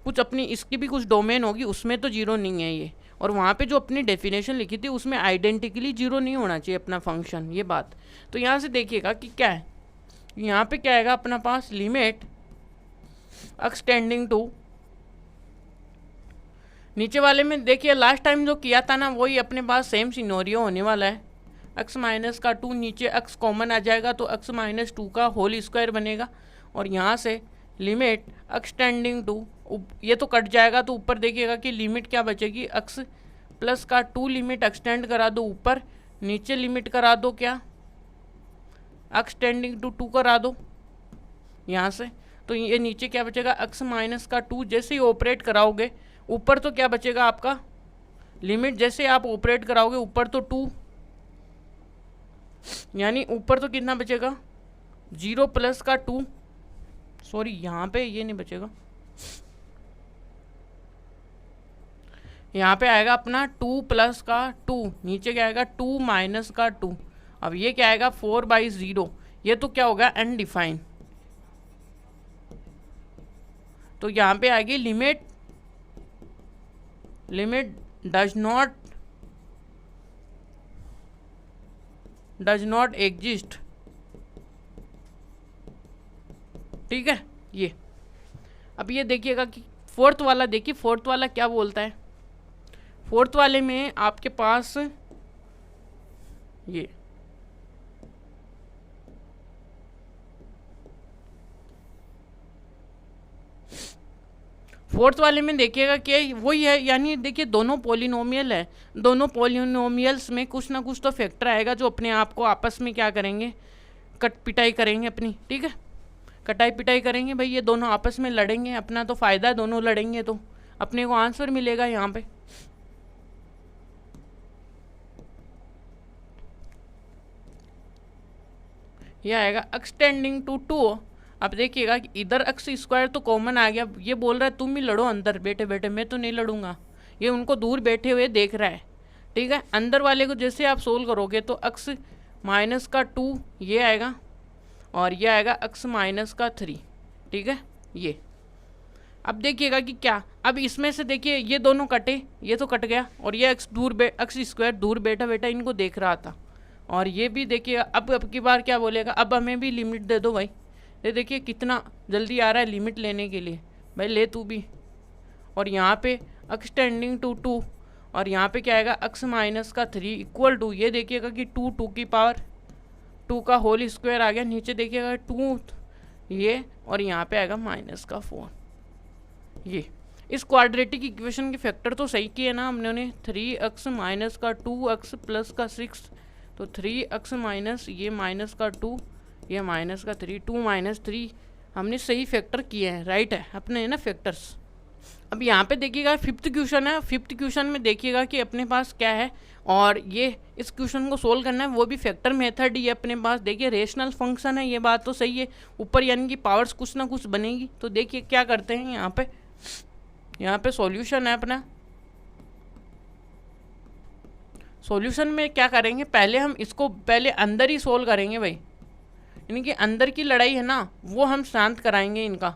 कुछ अपनी इसकी भी कुछ डोमेन होगी, उसमें तो 0 नहीं है ये। और वहाँ पे जो अपनी डेफिनेशन लिखी थी उसमें आइडेंटिकली 0 नहीं होना चाहिए अपना फंक्शन, ये बात। तो यहाँ से देखिएगा कि क्या है, यहाँ पे क्या आएगा अपना पास, लिमिट x टेंडिंग टू, नीचे वाले में देखिए लास्ट टाइम जो किया था ना, वही अपने पास सेम सिनेरियो होने वाला है। x - 2, नीचे x कॉमन आ जाएगा तो x - 2 का होल स्क्वायर बनेगा, और यहाँ से लिमिट x टेंडिंग टू, ये तो कट जाएगा, तो ऊपर देखिएगा कि लिमिट क्या बचेगी, x प्लस का 2 लिमिट एक्सटेंड करा दो ऊपर, नीचे लिमिट करा दो क्या, x टेंडिंग टू 2 करा दो यहाँ से। तो ये नीचे क्या बचेगा, x - 2, जैसे ही ऑपरेट कराओगे ऊपर तो क्या बचेगा आपका, लिमिट जैसे आप ऑपरेट कराओगे ऊपर तो 2, यानी ऊपर तो कितना बचेगा, 0 प्लस का 2, सॉरी यहाँ पे ये नहीं बचेगा, यहाँ पे आएगा अपना 2 प्लस का 2, नीचे क्या आएगा 2 माइनस का 2। अब ये क्या आएगा 4/0, ये तो क्या होगा अनडिफाइन। तो यहाँ पे आएगी लिमिट डज नॉट एग्जिस्ट, ठीक है ये। अब ये देखिएगा कि फोर्थ वाला, देखिए फोर्थ वाला क्या बोलता है। फोर्थ वाले में आपके पास ये फोर्थ वाले में देखिएगा कि वही है, यानी देखिए दोनों पॉलिनोमियल है, दोनों पॉलिनोमियल्स में कुछ ना कुछ तो फैक्टर आएगा जो अपने आप को आपस में क्या करेंगे, कट पिटाई करेंगे अपनी, ठीक है, कटाई पिटाई करेंगे भाई। ये दोनों आपस में लड़ेंगे, अपना तो फ़ायदा है, दोनों लड़ेंगे तो अपने को आंसर मिलेगा यहाँ पे। ये आएगा x टेंडिंग टू 2। अब देखिएगा कि इधर x² तो कॉमन आ गया, ये बोल रहा है तुम ही लड़ो अंदर बैठे बैठे, मैं तो नहीं लड़ूंगा, ये उनको दूर बैठे हुए देख रहा है, ठीक है। अंदर वाले को जैसे आप सोल्व करोगे तो x - 2 ये आएगा, और ये आएगा x - 3, ठीक है ये। अब देखिएगा कि क्या, अब इसमें से देखिए ये दोनों कटे, ये तो कट गया, और ये x² दूर बैठा बैठा इनको देख रहा था, और ये भी देखिएगा। अब की बार क्या बोलेगा, अब हमें भी लिमिट दे दो भाई। ये देखिए कितना जल्दी आ रहा है लिमिट लेने के लिए, भाई ले तू भी। और यहाँ पे x टेंडिंग टू 2, और यहाँ पे क्या आएगा x - 3 इक्वल टू, ये देखिएगा कि 2 की पावर 2 का होल स्क्वायर आ गया, नीचे देखिएगा 2 ये, और यहाँ पे आएगा -4 ये। इस क्वाड्रेटिक इक्वेशन के फैक्टर तो सही किए ना हमने, 3x - 2x प्लस का 6, तो 3x माइनस ये -2 ये -3, 2 - 3 हमने सही फैक्टर किए हैं, राइट है अपने, है ना फैक्टर्स। अब यहाँ पे देखिएगा फिफ्थ क्वेश्चन है, फिफ्थ क्वेश्चन में देखिएगा कि अपने पास क्या है, और ये इस क्वेश्चन को सोल्व करना है, वो भी फैक्टर मेथड ही है अपने पास। देखिए रेशनल फंक्शन है, ये बात तो सही है, ऊपर यानी कि पावर्स कुछ ना कुछ बनेगी। तो देखिए क्या करते हैं यहाँ पे सॉल्यूशन है अपना। सॉल्यूशन में क्या करेंगे, पहले हम इसको पहले अंदर ही सोल्व करेंगे भाई, यानी कि अंदर की लड़ाई है ना वो हम शांत कराएंगे इनका।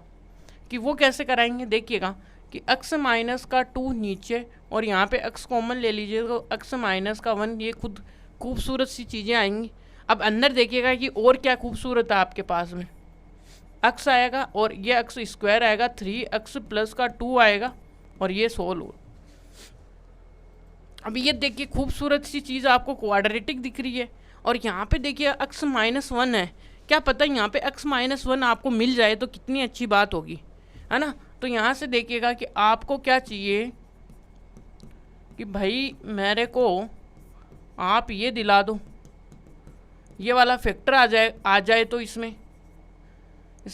कि वो कैसे कराएंगे, देखिएगा कि x - 2 नीचे, और यहाँ पे x कॉमन ले लीजिए तो x - 1, ये खुद खूबसूरत सी चीज़ें आएंगी। अब अंदर देखिएगा कि और क्या खूबसूरत है आपके पास में, x आएगा और ये x² आएगा, 3x प्लस का 2 आएगा, और ये सोल्व हो। अब ये देखिए खूबसूरत सी चीज़ आपको क्वाड्रेटिक दिख रही है, और यहाँ पे देखिए x - 1 है, क्या पता यहाँ पे x - 1 आपको मिल जाए तो कितनी अच्छी बात होगी, है ना। तो यहाँ से देखिएगा कि आपको क्या चाहिए कि भाई मेरे को आप ये दिला दो, ये वाला फैक्टर आ जाए तो इसमें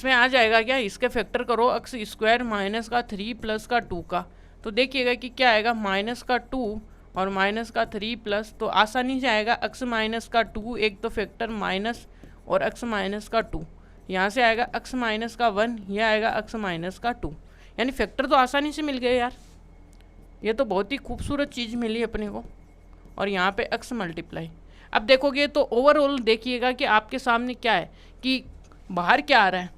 आ जाएगा क्या, इसके फैक्टर करो एक्स स्क्वायर माइनस का 3 प्लस का 2 का, तो देखिएगा कि क्या आएगा माइनस का 2 और माइनस का 3 प्लस, तो आसानी से आएगा एक्स माइनस का 2, एक तो फैक्टर माइनस और एक्स माइनस का 2, यहाँ से आएगा एक्स माइनस का 1, यह आएगा एक्स माइनस का 2, यानी फैक्टर तो आसानी से मिल गए यार। ये तो बहुत ही खूबसूरत चीज़ मिली अपने को। और यहाँ पे एक्स मल्टीप्लाई, अब देखोगे तो ओवरऑल देखिएगा कि आपके सामने क्या है कि बाहर क्या आ रहा है।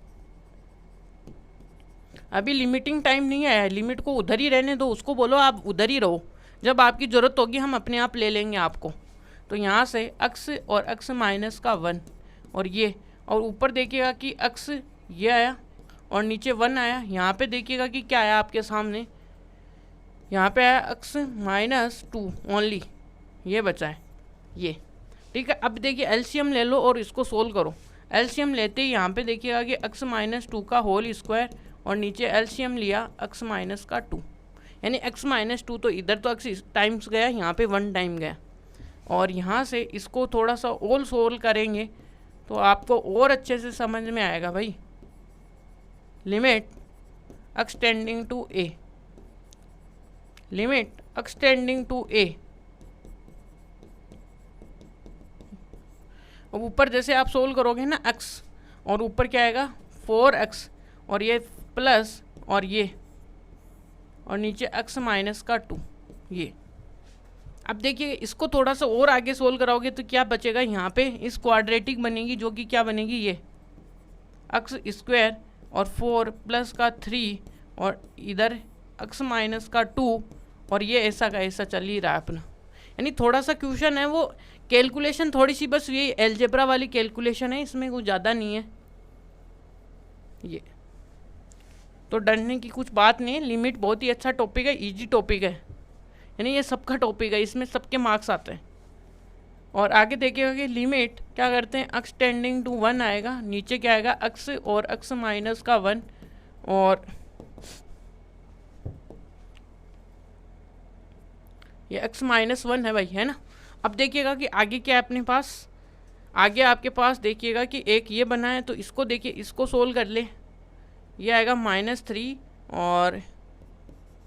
अभी लिमिटिंग टाइम नहीं आया है, लिमिट को उधर ही रहने दो, उसको बोलो आप उधर ही रहो, जब आपकी ज़रूरत होगी हम अपने आप ले लेंगे आपको। तो यहाँ से एक्स और एक्स माइनस का 1 और ये, और ऊपर देखिएगा कि एक्स ये आया और नीचे 1 आया। यहाँ पे देखिएगा कि क्या आया आपके सामने, यहाँ पे आया एक्स माइनस 2 ओनली, ये बचा है ये, ठीक है। अब देखिए एलसीएम ले लो और इसको सोल्व करो। एलसीएम लेते ही यहाँ पे देखिएगा कि एक्स माइनस 2 का होल स्क्वायर और नीचे एलसीएम लिया एक्स माइनस का 2, यानी एक्स माइनस 2 तो इधर तो एक्स टाइम्स गया, यहाँ पे 1 टाइम गया। और यहाँ से इसको थोड़ा सा और सोल्व करेंगे तो आपको और अच्छे से समझ में आएगा भाई। Limit x tending to A, limit x tending to A, अब ऊपर जैसे आप सोल्व करोगे ना x, और ऊपर क्या आएगा 4x और ये प्लस और ये, और नीचे x माइनस का 2 ये। अब देखिए इसको थोड़ा सा और आगे सोल्व कराओगे तो क्या बचेगा, यहाँ पे इस क्वाड्रेटिक बनेगी जो कि क्या बनेगी, ये x स्क्वायर और 4 प्लस का 3 और इधर x माइनस का 2 और ये ऐसा का ऐसा चल ही रहा है अपना। यानी थोड़ा सा क्वेश्चन है वो कैलकुलेशन थोड़ी सी, बस ये एलजेब्रा वाली कैलकुलेशन है, इसमें कुछ ज़्यादा नहीं है। ये तो डरने की कुछ बात नहीं है, लिमिट बहुत ही अच्छा टॉपिक है, इजी टॉपिक है, यानी ये सबका टॉपिक है, इसमें सबके मार्क्स आते हैं। और आगे देखिएगा कि लिमिट क्या करते हैं, एक्स टेंडिंग टू 1 आएगा, नीचे क्या आएगा एक्स और एक्स माइनस का 1 और ये एक्स माइनस 1 है भाई, है ना। अब देखिएगा कि आगे क्या है अपने पास, आगे आपके पास देखिएगा कि एक ये बना है, तो इसको देखिए, इसको सोल्व कर ले, ये आएगा -3 और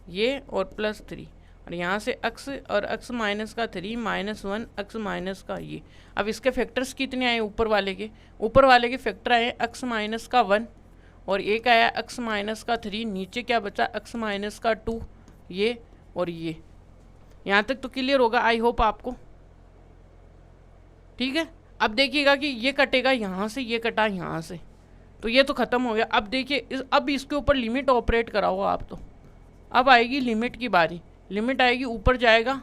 ये और +3 और यहाँ से x और x माइनस का 3 -1 x माइनस का ये। अब इसके फैक्टर्स कितने आए ऊपर वाले के फैक्टर आए x माइनस का 1 और एक आया x माइनस का 3, नीचे क्या बचा x माइनस का 2 ये और ये। यहाँ तक तो क्लियर होगा आई होप आपको, ठीक है। अब देखिएगा कि ये कटेगा यहाँ से, ये कटा यहाँ से, तो ये तो ख़त्म हो गया। अब देखिए अब इसके ऊपर लिमिट ऑपरेट कराओ आप, तो अब आएगी लिमिट की बारी, लिमिट आएगी ऊपर जाएगा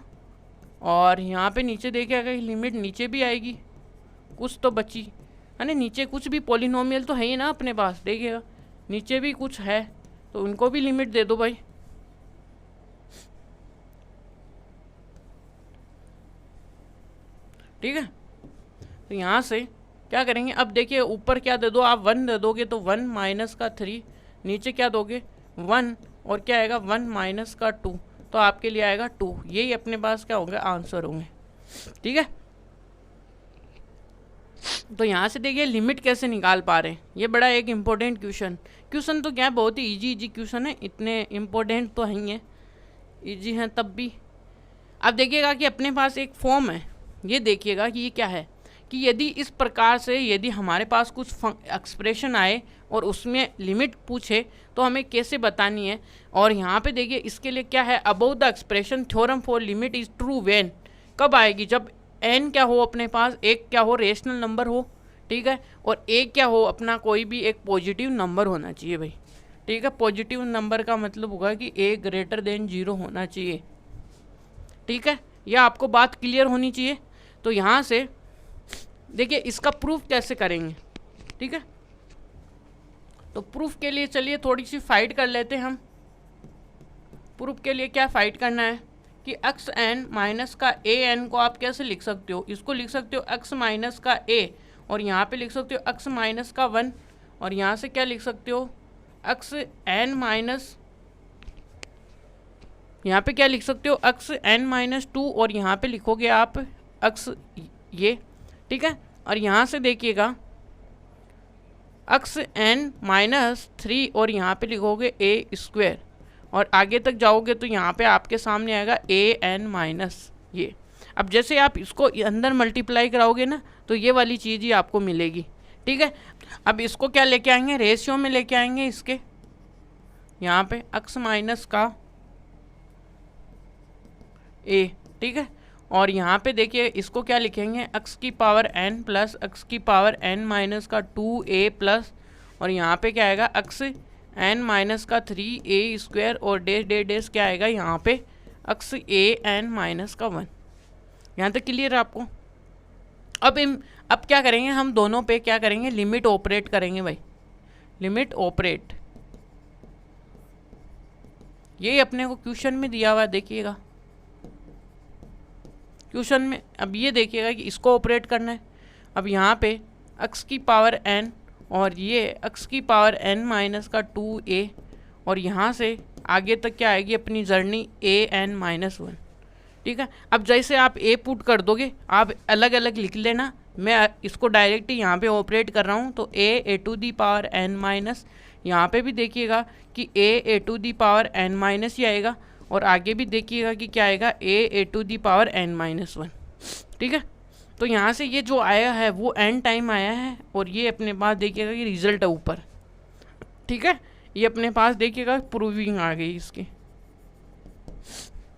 और यहाँ पे नीचे देखिएगा कि लिमिट नीचे भी आएगी, कुछ तो बची है ना, नीचे कुछ भी पॉलिनोमियल तो है ही ना अपने पास, देखिएगा नीचे भी कुछ है तो उनको भी लिमिट दे दो भाई। ठीक है, तो यहाँ से क्या करेंगे, अब देखिए ऊपर क्या दे दो आप, 1 दे दोगे तो 1 माइनस का 3, नीचे क्या दोगे 1 और क्या आएगा 1 माइनस का 2, तो आपके लिए आएगा 2। यही अपने पास क्या होंगे आंसर होंगे, ठीक है। तो यहाँ से देखिए लिमिट कैसे निकाल पा रहे हैं, ये बड़ा एक इम्पोर्टेंट क्वेश्चन तो क्या है, बहुत ही इजी क्वेश्चन है, इतने इम्पोर्टेंट तो हैं ही, ईजी हैं तब भी। अब देखिएगा कि अपने पास एक फॉर्म है, ये देखिएगा कि ये क्या है कि यदि इस प्रकार से यदि हमारे पास कुछ एक्सप्रेशन आए और उसमें लिमिट पूछे तो हमें कैसे बतानी है। और यहाँ पे देखिए इसके लिए क्या है, about the expression theorem for limit is true when, कब आएगी, जब n क्या हो अपने पास, एक क्या हो रेशनल नंबर हो, ठीक है, और एक क्या हो अपना कोई भी एक पॉजिटिव नंबर होना चाहिए भाई, ठीक है। पॉजिटिव नंबर का मतलब होगा कि a ग्रेटर देन 0 होना चाहिए, ठीक है, यह आपको बात क्लियर होनी चाहिए। तो यहाँ से देखिए इसका प्रूफ कैसे करेंगे, ठीक है। तो प्रूफ के लिए चलिए थोड़ी सी फाइट कर लेते हैं हम। प्रूफ के लिए क्या फाइट करना है कि एक्स एन माइनस का ए एन को आप कैसे लिख सकते हो, इसको लिख सकते हो एक्स माइनस का ए और यहाँ पे लिख सकते हो एक्स माइनस का 1 और यहाँ से क्या लिख सकते हो एक्स एन माइनस, यहाँ पे क्या लिख सकते हो एक्स एन माइनस 2 और यहाँ पे लिखोगे आप अक्स ये, ठीक है। और यहाँ से देखिएगा अक्स n-3 और यहाँ पे लिखोगे a², और आगे तक जाओगे तो यहाँ पे आपके सामने आएगा an- ये। अब जैसे आप इसको अंदर मल्टीप्लाई कराओगे ना तो ये वाली चीज़ ही आपको मिलेगी, ठीक है। अब इसको क्या लेके आएंगे, रेशियो में लेके आएंगे इसके, यहाँ पे अक्स माइनस का a, ठीक है। और यहाँ पे देखिए इसको क्या लिखेंगे, अक्स की पावर n प्लस अक्स की पावर n माइनस का 2a प्लस, और यहाँ पे क्या आएगा अक्स n माइनस का 3a² और डेस डे डेस क्या आएगा यहाँ पे अक्स an माइनस का 1। यहाँ तक क्लियर है आपको। अब क्या करेंगे, हम दोनों पे क्या करेंगे, लिमिट ऑपरेट करेंगे भाई, लिमिट ऑपरेट। ये अपने को क्वेश्चन में दिया हुआ है, देखिएगा क्वेश्चन में। अब ये देखिएगा कि इसको ऑपरेट करना है। अब यहाँ पे अक्स की पावर n और ये अक्स की पावर n माइनस का 2a, और यहाँ से आगे तक क्या आएगी अपनी जर्नी an-1, ठीक है। अब जैसे आप a पुट कर दोगे, आप अलग अलग लिख लेना, मैं इसको डायरेक्ट यहाँ पे ऑपरेट कर रहा हूँ, तो a to the power n-, यहाँ पे भी देखिएगा कि a to the power n- ही आएगा, और आगे भी देखिएगा कि क्या आएगा a to the power n-1, ठीक है। तो यहाँ से ये जो आया है वो n टाइम आया है, और ये अपने पास देखिएगा कि रिजल्ट है ऊपर, ठीक है। ये अपने पास देखिएगा प्रूविंग आ गई इसकी,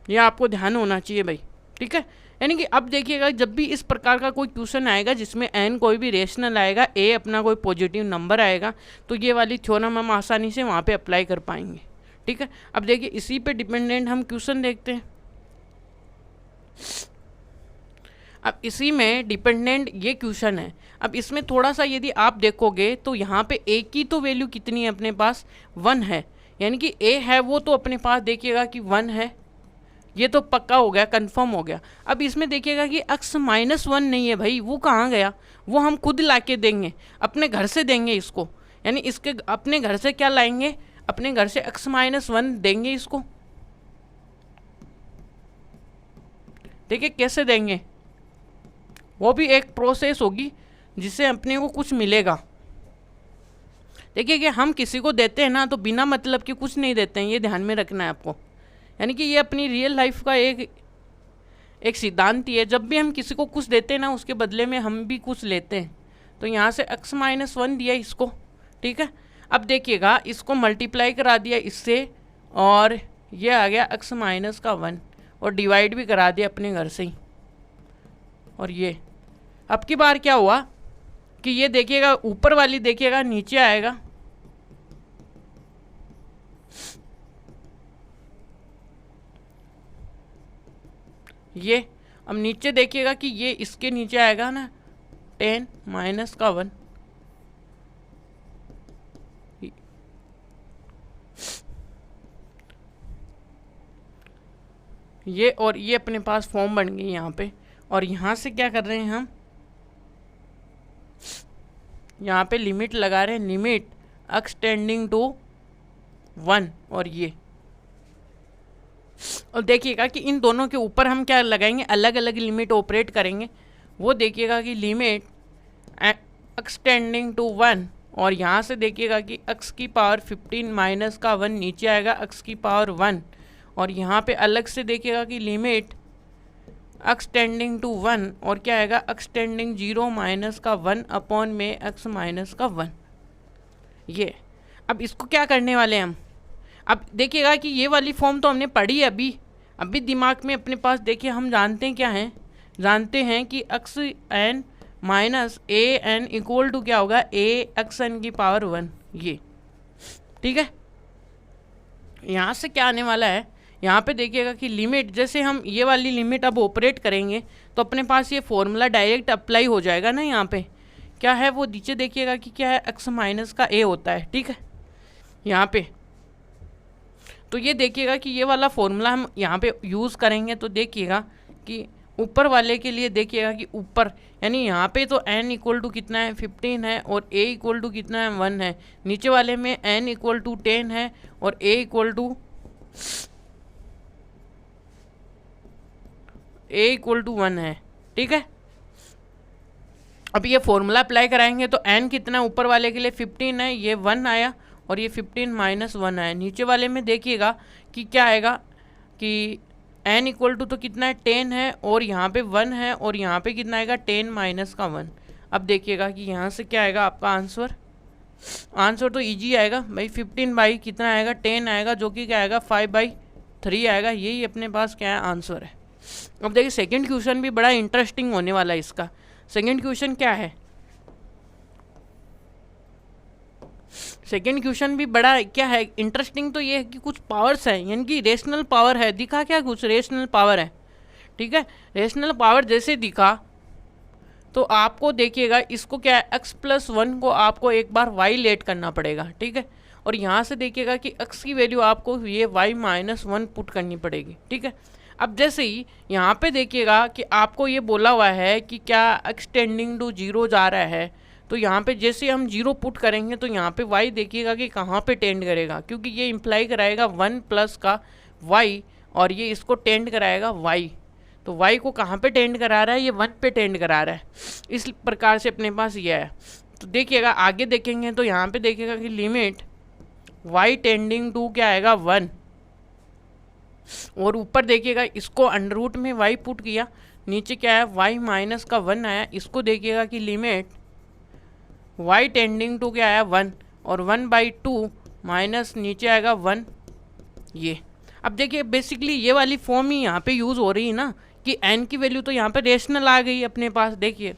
ये आपको ध्यान होना चाहिए भाई, ठीक है। यानी कि अब देखिएगा जब भी इस प्रकार का कोई क्वेश्चन आएगा जिसमें n कोई भी रेशनल आएगा, a अपना कोई पॉजिटिव नंबर आएगा, तो ये वाली थ्योरम हम आसानी से वहाँ पे अप्लाई कर पाएंगे, ठीक है। अब देखिए इसी पे डिपेंडेंट हम क्वेश्चन देखते हैं। अब इसी में डिपेंडेंट ये क्वेश्चन है। अब इसमें थोड़ा सा यदि आप देखोगे तो यहाँ पे a की तो वैल्यू कितनी है अपने पास, 1 है, यानी कि a है वो तो अपने पास देखिएगा कि 1 है, ये तो पक्का हो गया, कंफर्म हो गया। अब इसमें देखिएगा कि अक्स -1 नहीं है भाई, वो कहाँ गया, वो हम खुद ला के देंगे, अपने घर से देंगे इसको, यानी इसके अपने घर से क्या लाएंगे, अपने घर से अक्स -1 देंगे इसको। देखिए कैसे देंगे, वो भी एक प्रोसेस होगी जिससे अपने को कुछ मिलेगा। देखिए कि हम किसी को देते हैं ना तो बिना मतलब के कुछ नहीं देते हैं, ये ध्यान में रखना है आपको। यानी कि ये अपनी रियल लाइफ का एक सिद्धांत ही है, जब भी हम किसी को कुछ देते हैं ना उसके बदले में हम भी कुछ लेते हैं। तो यहाँ से अक्स -1 दिया इसको, ठीक है। अब देखिएगा इसको मल्टीप्लाई करा दिया इससे, और ये आ गया अक्स -1, और डिवाइड भी करा दिया अपने घर से ही। और ये अब की बार क्या हुआ कि ये देखिएगा ऊपर वाली देखिएगा नीचे आएगा, ये अब नीचे देखिएगा कि ये इसके नीचे आएगा ना 10 - 1, ये, और ये अपने पास फॉर्म बन गई यहाँ पे। और यहाँ से क्या कर रहे हैं हम, यहाँ पे लिमिट लगा रहे हैं, लिमिट अक्स टेंडिंग टू 1, और ये, और देखिएगा कि इन दोनों के ऊपर हम क्या लगाएंगे, अलग अलग लिमिट ऑपरेट करेंगे। वो देखिएगा कि लिमिट अक्स टेंडिंग टू 1, और यहाँ से देखिएगा कि अक्स की पावर 15 - 1 नीचे आएगा अक्स की पावर 1, और यहाँ पे अलग से देखिएगा कि लिमिट अक्स टेंडिंग टू 1, और क्या आएगा अक्स टेंडिंग 0 - 1 अपॉन में अक्स -1, ये। अब इसको क्या करने वाले हैं हम, अब देखिएगा कि ये वाली फॉर्म तो हमने पढ़ी है अभी दिमाग में अपने पास। देखिए हम जानते हैं क्या हैं, जानते हैं कि x n minus a n equal to क्या होगा, a अक्स n की पावर 1, ये, ठीक है। यहाँ से क्या आने वाला है, यहाँ पे देखिएगा कि लिमिट, जैसे हम ये वाली लिमिट अब ऑपरेट करेंगे तो अपने पास ये फॉर्मूला डायरेक्ट अप्लाई हो जाएगा ना। यहाँ पे क्या है, वो नीचे देखिएगा कि क्या है, अक्स माइनस का a होता है, ठीक है। यहाँ पे तो ये देखिएगा कि ये वाला फॉर्मूला हम यहाँ पे यूज़ करेंगे, तो देखिएगा कि ऊपर वाले के लिए देखिएगा कि ऊपर, यानी यहाँ पे तो n इक्वल टू कितना है 15 है, और a इक्वल टू कितना है 1 है। नीचे वाले में n इक्वल टू 10 है, और a इक्वल टू 1 है, ठीक है। अब ये फॉर्मूला अप्लाई कराएंगे तो n कितना ऊपर वाले के लिए 15 है, ये 1 आया और ये 15 माइनस 1 आया। नीचे वाले में देखिएगा कि क्या आएगा कि n इक्वल टू तो कितना है 10 है और यहाँ पे 1 है और यहाँ पे कितना आएगा 10 माइनस का 1। अब देखिएगा कि यहाँ से क्या आएगा आपका आंसर तो इजी आएगा भाई, 15 बाई कितना आएगा 10 आएगा, जो कि क्या आएगा 5/3 आएगा। यही अपने पास क्या है आंसर है। अब देखिए सेकंड क्वेश्चन भी बड़ा इंटरेस्टिंग होने वाला है इसका। सेकंड क्वेश्चन क्या है, सेकंड क्वेश्चन भी बड़ा क्या है इंटरेस्टिंग, तो ये है कि कुछ पावर्स है, यानी कि रेशनल पावर है, दिखा क्या कुछ रेशनल पावर है, ठीक है। रेशनल पावर जैसे दिखा तो आपको देखिएगा इसको क्या है x+1 को आपको एक बार y लेट करना पड़ेगा, ठीक है। और यहाँ से देखिएगा कि x की वैल्यू आपको ये y-1 पुट करनी पड़ेगी, ठीक है। अब जैसे ही यहाँ पे देखिएगा कि आपको ये बोला हुआ है कि क्या x टेंडिंग टू 0 जा रहा है, तो यहाँ पे जैसे हम 0 पुट करेंगे तो यहाँ पे y देखिएगा कि कहाँ पे टेंड करेगा, क्योंकि ये इम्प्लाई कराएगा 1 प्लस का y और ये इसको टेंड कराएगा y। तो y को कहाँ पे टेंड करा रहा है, ये 1 पे टेंड करा रहा है। इस प्रकार से अपने पास ये है। तो देखिएगा आगे देखेंगे तो यहाँ पे देखिएगा कि लिमिट y टेंडिंग टू क्या आएगा 1 और ऊपर देखिएगा इसको अंडर रूट में y पुट किया, नीचे क्या है y माइनस का 1 आया। इसको देखिएगा कि लिमिट y टेंडिंग टू क्या आया 1 और 1/2 माइनस नीचे आएगा 1 ये। अब देखिए बेसिकली ये वाली फॉर्म ही यहाँ पे यूज़ हो रही है ना कि n की वैल्यू तो यहाँ पे रेशनल आ गई अपने पास। देखिए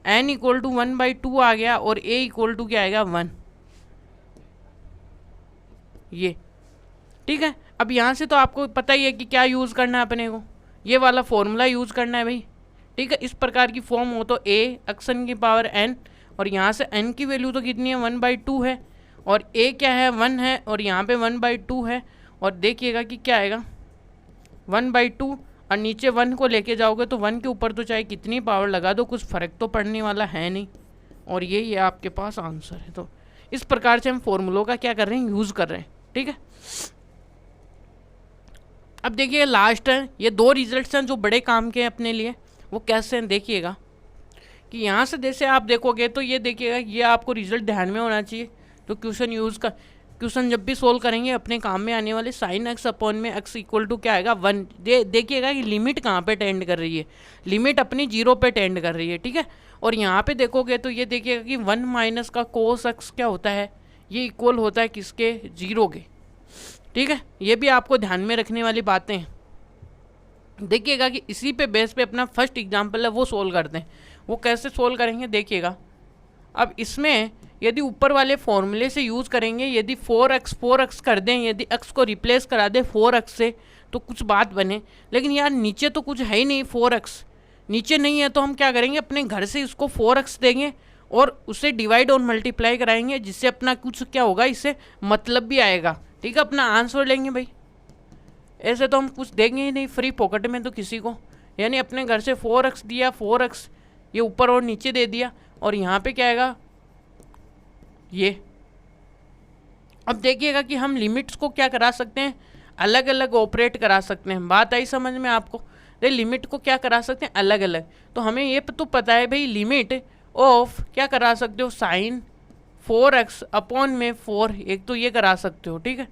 n इक्वल टू 1/2 आ गया और a इक्वल टू क्या आएगा 1 ये, ठीक है। अब यहाँ से तो आपको पता ही है कि क्या यूज़ करना है अपने को, ये वाला फॉर्मूला यूज़ करना है भाई, ठीक है। इस प्रकार की फॉर्म हो तो a x की पावर n और यहाँ से n की वैल्यू तो कितनी है 1/2 है और a क्या है 1 है और यहाँ पे 1/2 है। और देखिएगा कि क्या आएगा 1/2 और नीचे 1 को लेके जाओगे तो 1 के ऊपर तो चाहे कितनी पावर लगा दो कुछ फ़र्क तो पड़ने वाला है नहीं, और ये आपके पास आंसर है। तो इस प्रकार से हम फॉर्मूलों का क्या कर रहे हैं यूज़ कर रहे हैं, ठीक है। अब देखिए लास्ट है, ये 2 रिजल्ट्स हैं जो बड़े काम के हैं अपने लिए। वो कैसे हैं देखिएगा कि यहाँ से जैसे आप देखोगे तो ये देखिएगा ये आपको रिजल्ट ध्यान में होना चाहिए। तो क्वेश्चन जब भी सोल्व करेंगे अपने काम में आने वाले साइन x अपॉन में x इक्वल टू क्या आएगा 1। देखिएगा कि लिमिट कहाँ पे टेंड कर रही है, लिमिट अपनी 0 पे टेंड कर रही है, ठीक है। और यहाँ पे देखोगे तो ये देखिएगा कि 1 माइनस का कोस x क्या होता है, ये इक्वल होता है किसके 0 के, ठीक है। ये भी आपको ध्यान में रखने वाली बातें हैं। देखिएगा कि इसी पे बेस पे अपना फर्स्ट एग्जाम्पल है वो सोल्व करते हैं। वो कैसे सोल्व करेंगे देखिएगा। अब इसमें यदि ऊपर वाले फॉर्मूले से यूज़ करेंगे, यदि 4x कर दें, यदि x को रिप्लेस करा दें 4x से तो कुछ बात बने, लेकिन यार नीचे तो कुछ है ही नहीं, 4x नीचे नहीं है, तो हम क्या करेंगे अपने घर से इसको 4x देंगे और उसे डिवाइड और मल्टीप्लाई कराएंगे, जिससे अपना कुछ क्या होगा इससे मतलब भी आएगा, ठीक है। अपना आंसर लेंगे भाई, ऐसे तो हम कुछ देंगे ही नहीं फ्री पॉकेट में तो किसी को। यानी अपने घर से 4x दिया, 4x ये ऊपर और नीचे दे दिया और यहाँ पे क्या आएगा ये। अब देखिएगा कि हम लिमिट्स को क्या करा सकते हैं, अलग अलग ऑपरेट करा सकते हैं। बात आई समझ में आपको। लिमिट को क्या करा सकते हैं अलग अलग। तो हमें ये तो पता है भाई लिमिट ऑफ क्या करा सकते हो साइन 4x अपॉन में 4, एक तो ये करा सकते हो, ठीक है।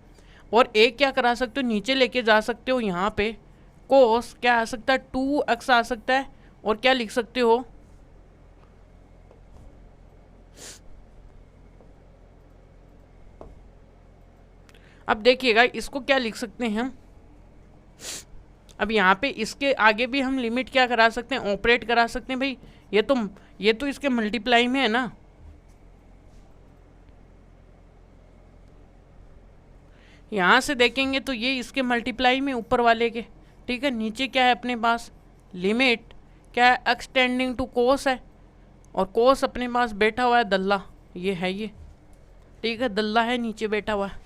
और एक क्या करा सकते हो नीचे लेके जा सकते हो, यहाँ पे कोस क्या आ सकता है 2x आ सकता है और क्या लिख सकते हो अब देखिएगा इसको क्या लिख सकते हैं हम। अब यहाँ पे इसके आगे भी हम लिमिट क्या करा सकते हैं ऑपरेट करा सकते हैं भाई। ये तो इसके मल्टीप्लाई में है ना, यहाँ से देखेंगे तो ये इसके मल्टीप्लाई में ऊपर वाले के, ठीक है। नीचे क्या है अपने पास लिमिट क्या है x टेंडिंग टू कोस है और कोस अपने पास बैठा हुआ है दल्ला, ये है ये, ठीक है। दल्ला है नीचे बैठा हुआ है,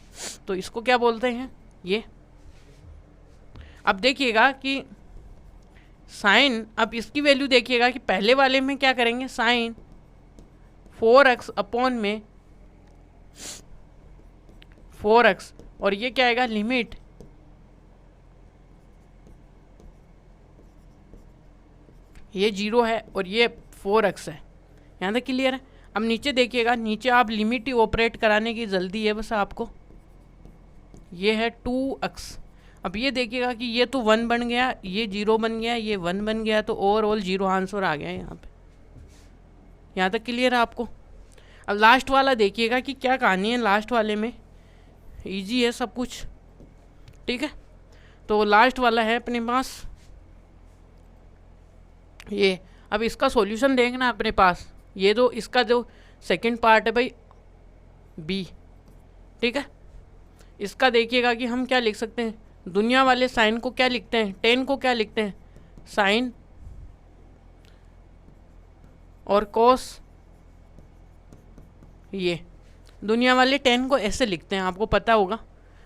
तो इसको क्या बोलते हैं ये। अब देखिएगा कि साइन, अब इसकी वैल्यू देखिएगा कि पहले वाले में क्या करेंगे साइन 4x अपॉन में 4x और ये क्या आएगा लिमिट ये 0 है और ये 4x है। यहाँ तक क्लियर है। अब नीचे देखिएगा, नीचे आप लिमिट ही ऑपरेट कराने की जल्दी है बस आपको। ये है 2x। अब ये देखिएगा कि ये तो 1 बन गया, ये 0 बन गया, ये 1 बन गया, तो ओवरऑल 0 आंसर आ गया यहाँ पे। यहाँ तक क्लियर है आपको। अब लास्ट वाला देखिएगा कि क्या कहानी है लास्ट वाले में। इजी है सब कुछ, ठीक है। तो लास्ट वाला है अपने पास ये। अब इसका सॉल्यूशन देखना अपने पास। ये तो इसका जो सेकंड पार्ट है भाई बी, ठीक है। इसका देखिएगा कि हम क्या लिख सकते हैं। दुनिया वाले साइन को क्या लिखते हैं, 10 को क्या लिखते हैं, साइन और कोस। ये दुनिया वाले 10 को ऐसे लिखते हैं, आपको पता होगा,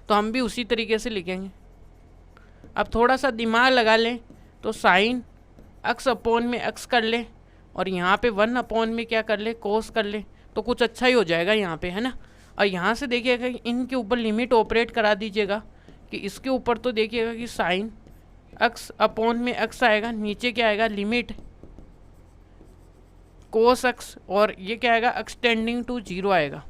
तो हम भी उसी तरीके से लिखेंगे। अब थोड़ा सा दिमाग लगा लें तो साइन x अपॉन में x कर ले और यहाँ पे 1 अपॉन में क्या कर ले, कोस कर ले, तो कुछ अच्छा ही हो जाएगा यहाँ पे, है ना। और यहाँ से देखिएगा कि इनके ऊपर लिमिट ऑपरेट करा दीजिएगा कि इसके ऊपर तो देखिएगा कि साइन x अपॉन में x आएगा, नीचे क्या आएगा लिमिट कोस x, और ये क्या आएगा एक्सटेंडिंग टू 0 आएगा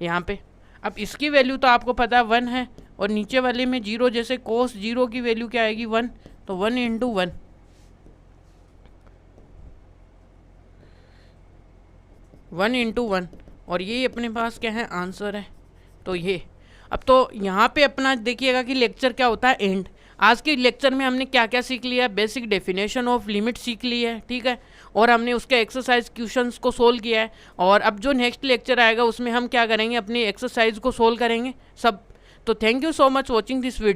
यहाँ पे। अब इसकी वैल्यू तो आपको पता है 1 है और नीचे वाले में 0, जैसे कोस 0 की वैल्यू क्या आएगी 1, तो 1 इंटू 1, 1 इंटू 1, और ये अपने पास क्या है आंसर है। तो ये अब तो यहाँ पे अपना देखिएगा कि लेक्चर क्या होता है एंड। आज के लेक्चर में हमने क्या क्या सीख लिया, बेसिक डेफिनेशन ऑफ लिमिट सीख ली है, ठीक है, और हमने उसके एक्सरसाइज क्वेश्चंस को सोल्व किया है। और अब जो नेक्स्ट लेक्चर आएगा उसमें हम क्या करेंगे, अपनी एक्सरसाइज को सोल्व करेंगे सब। तो thank you so much watching this video.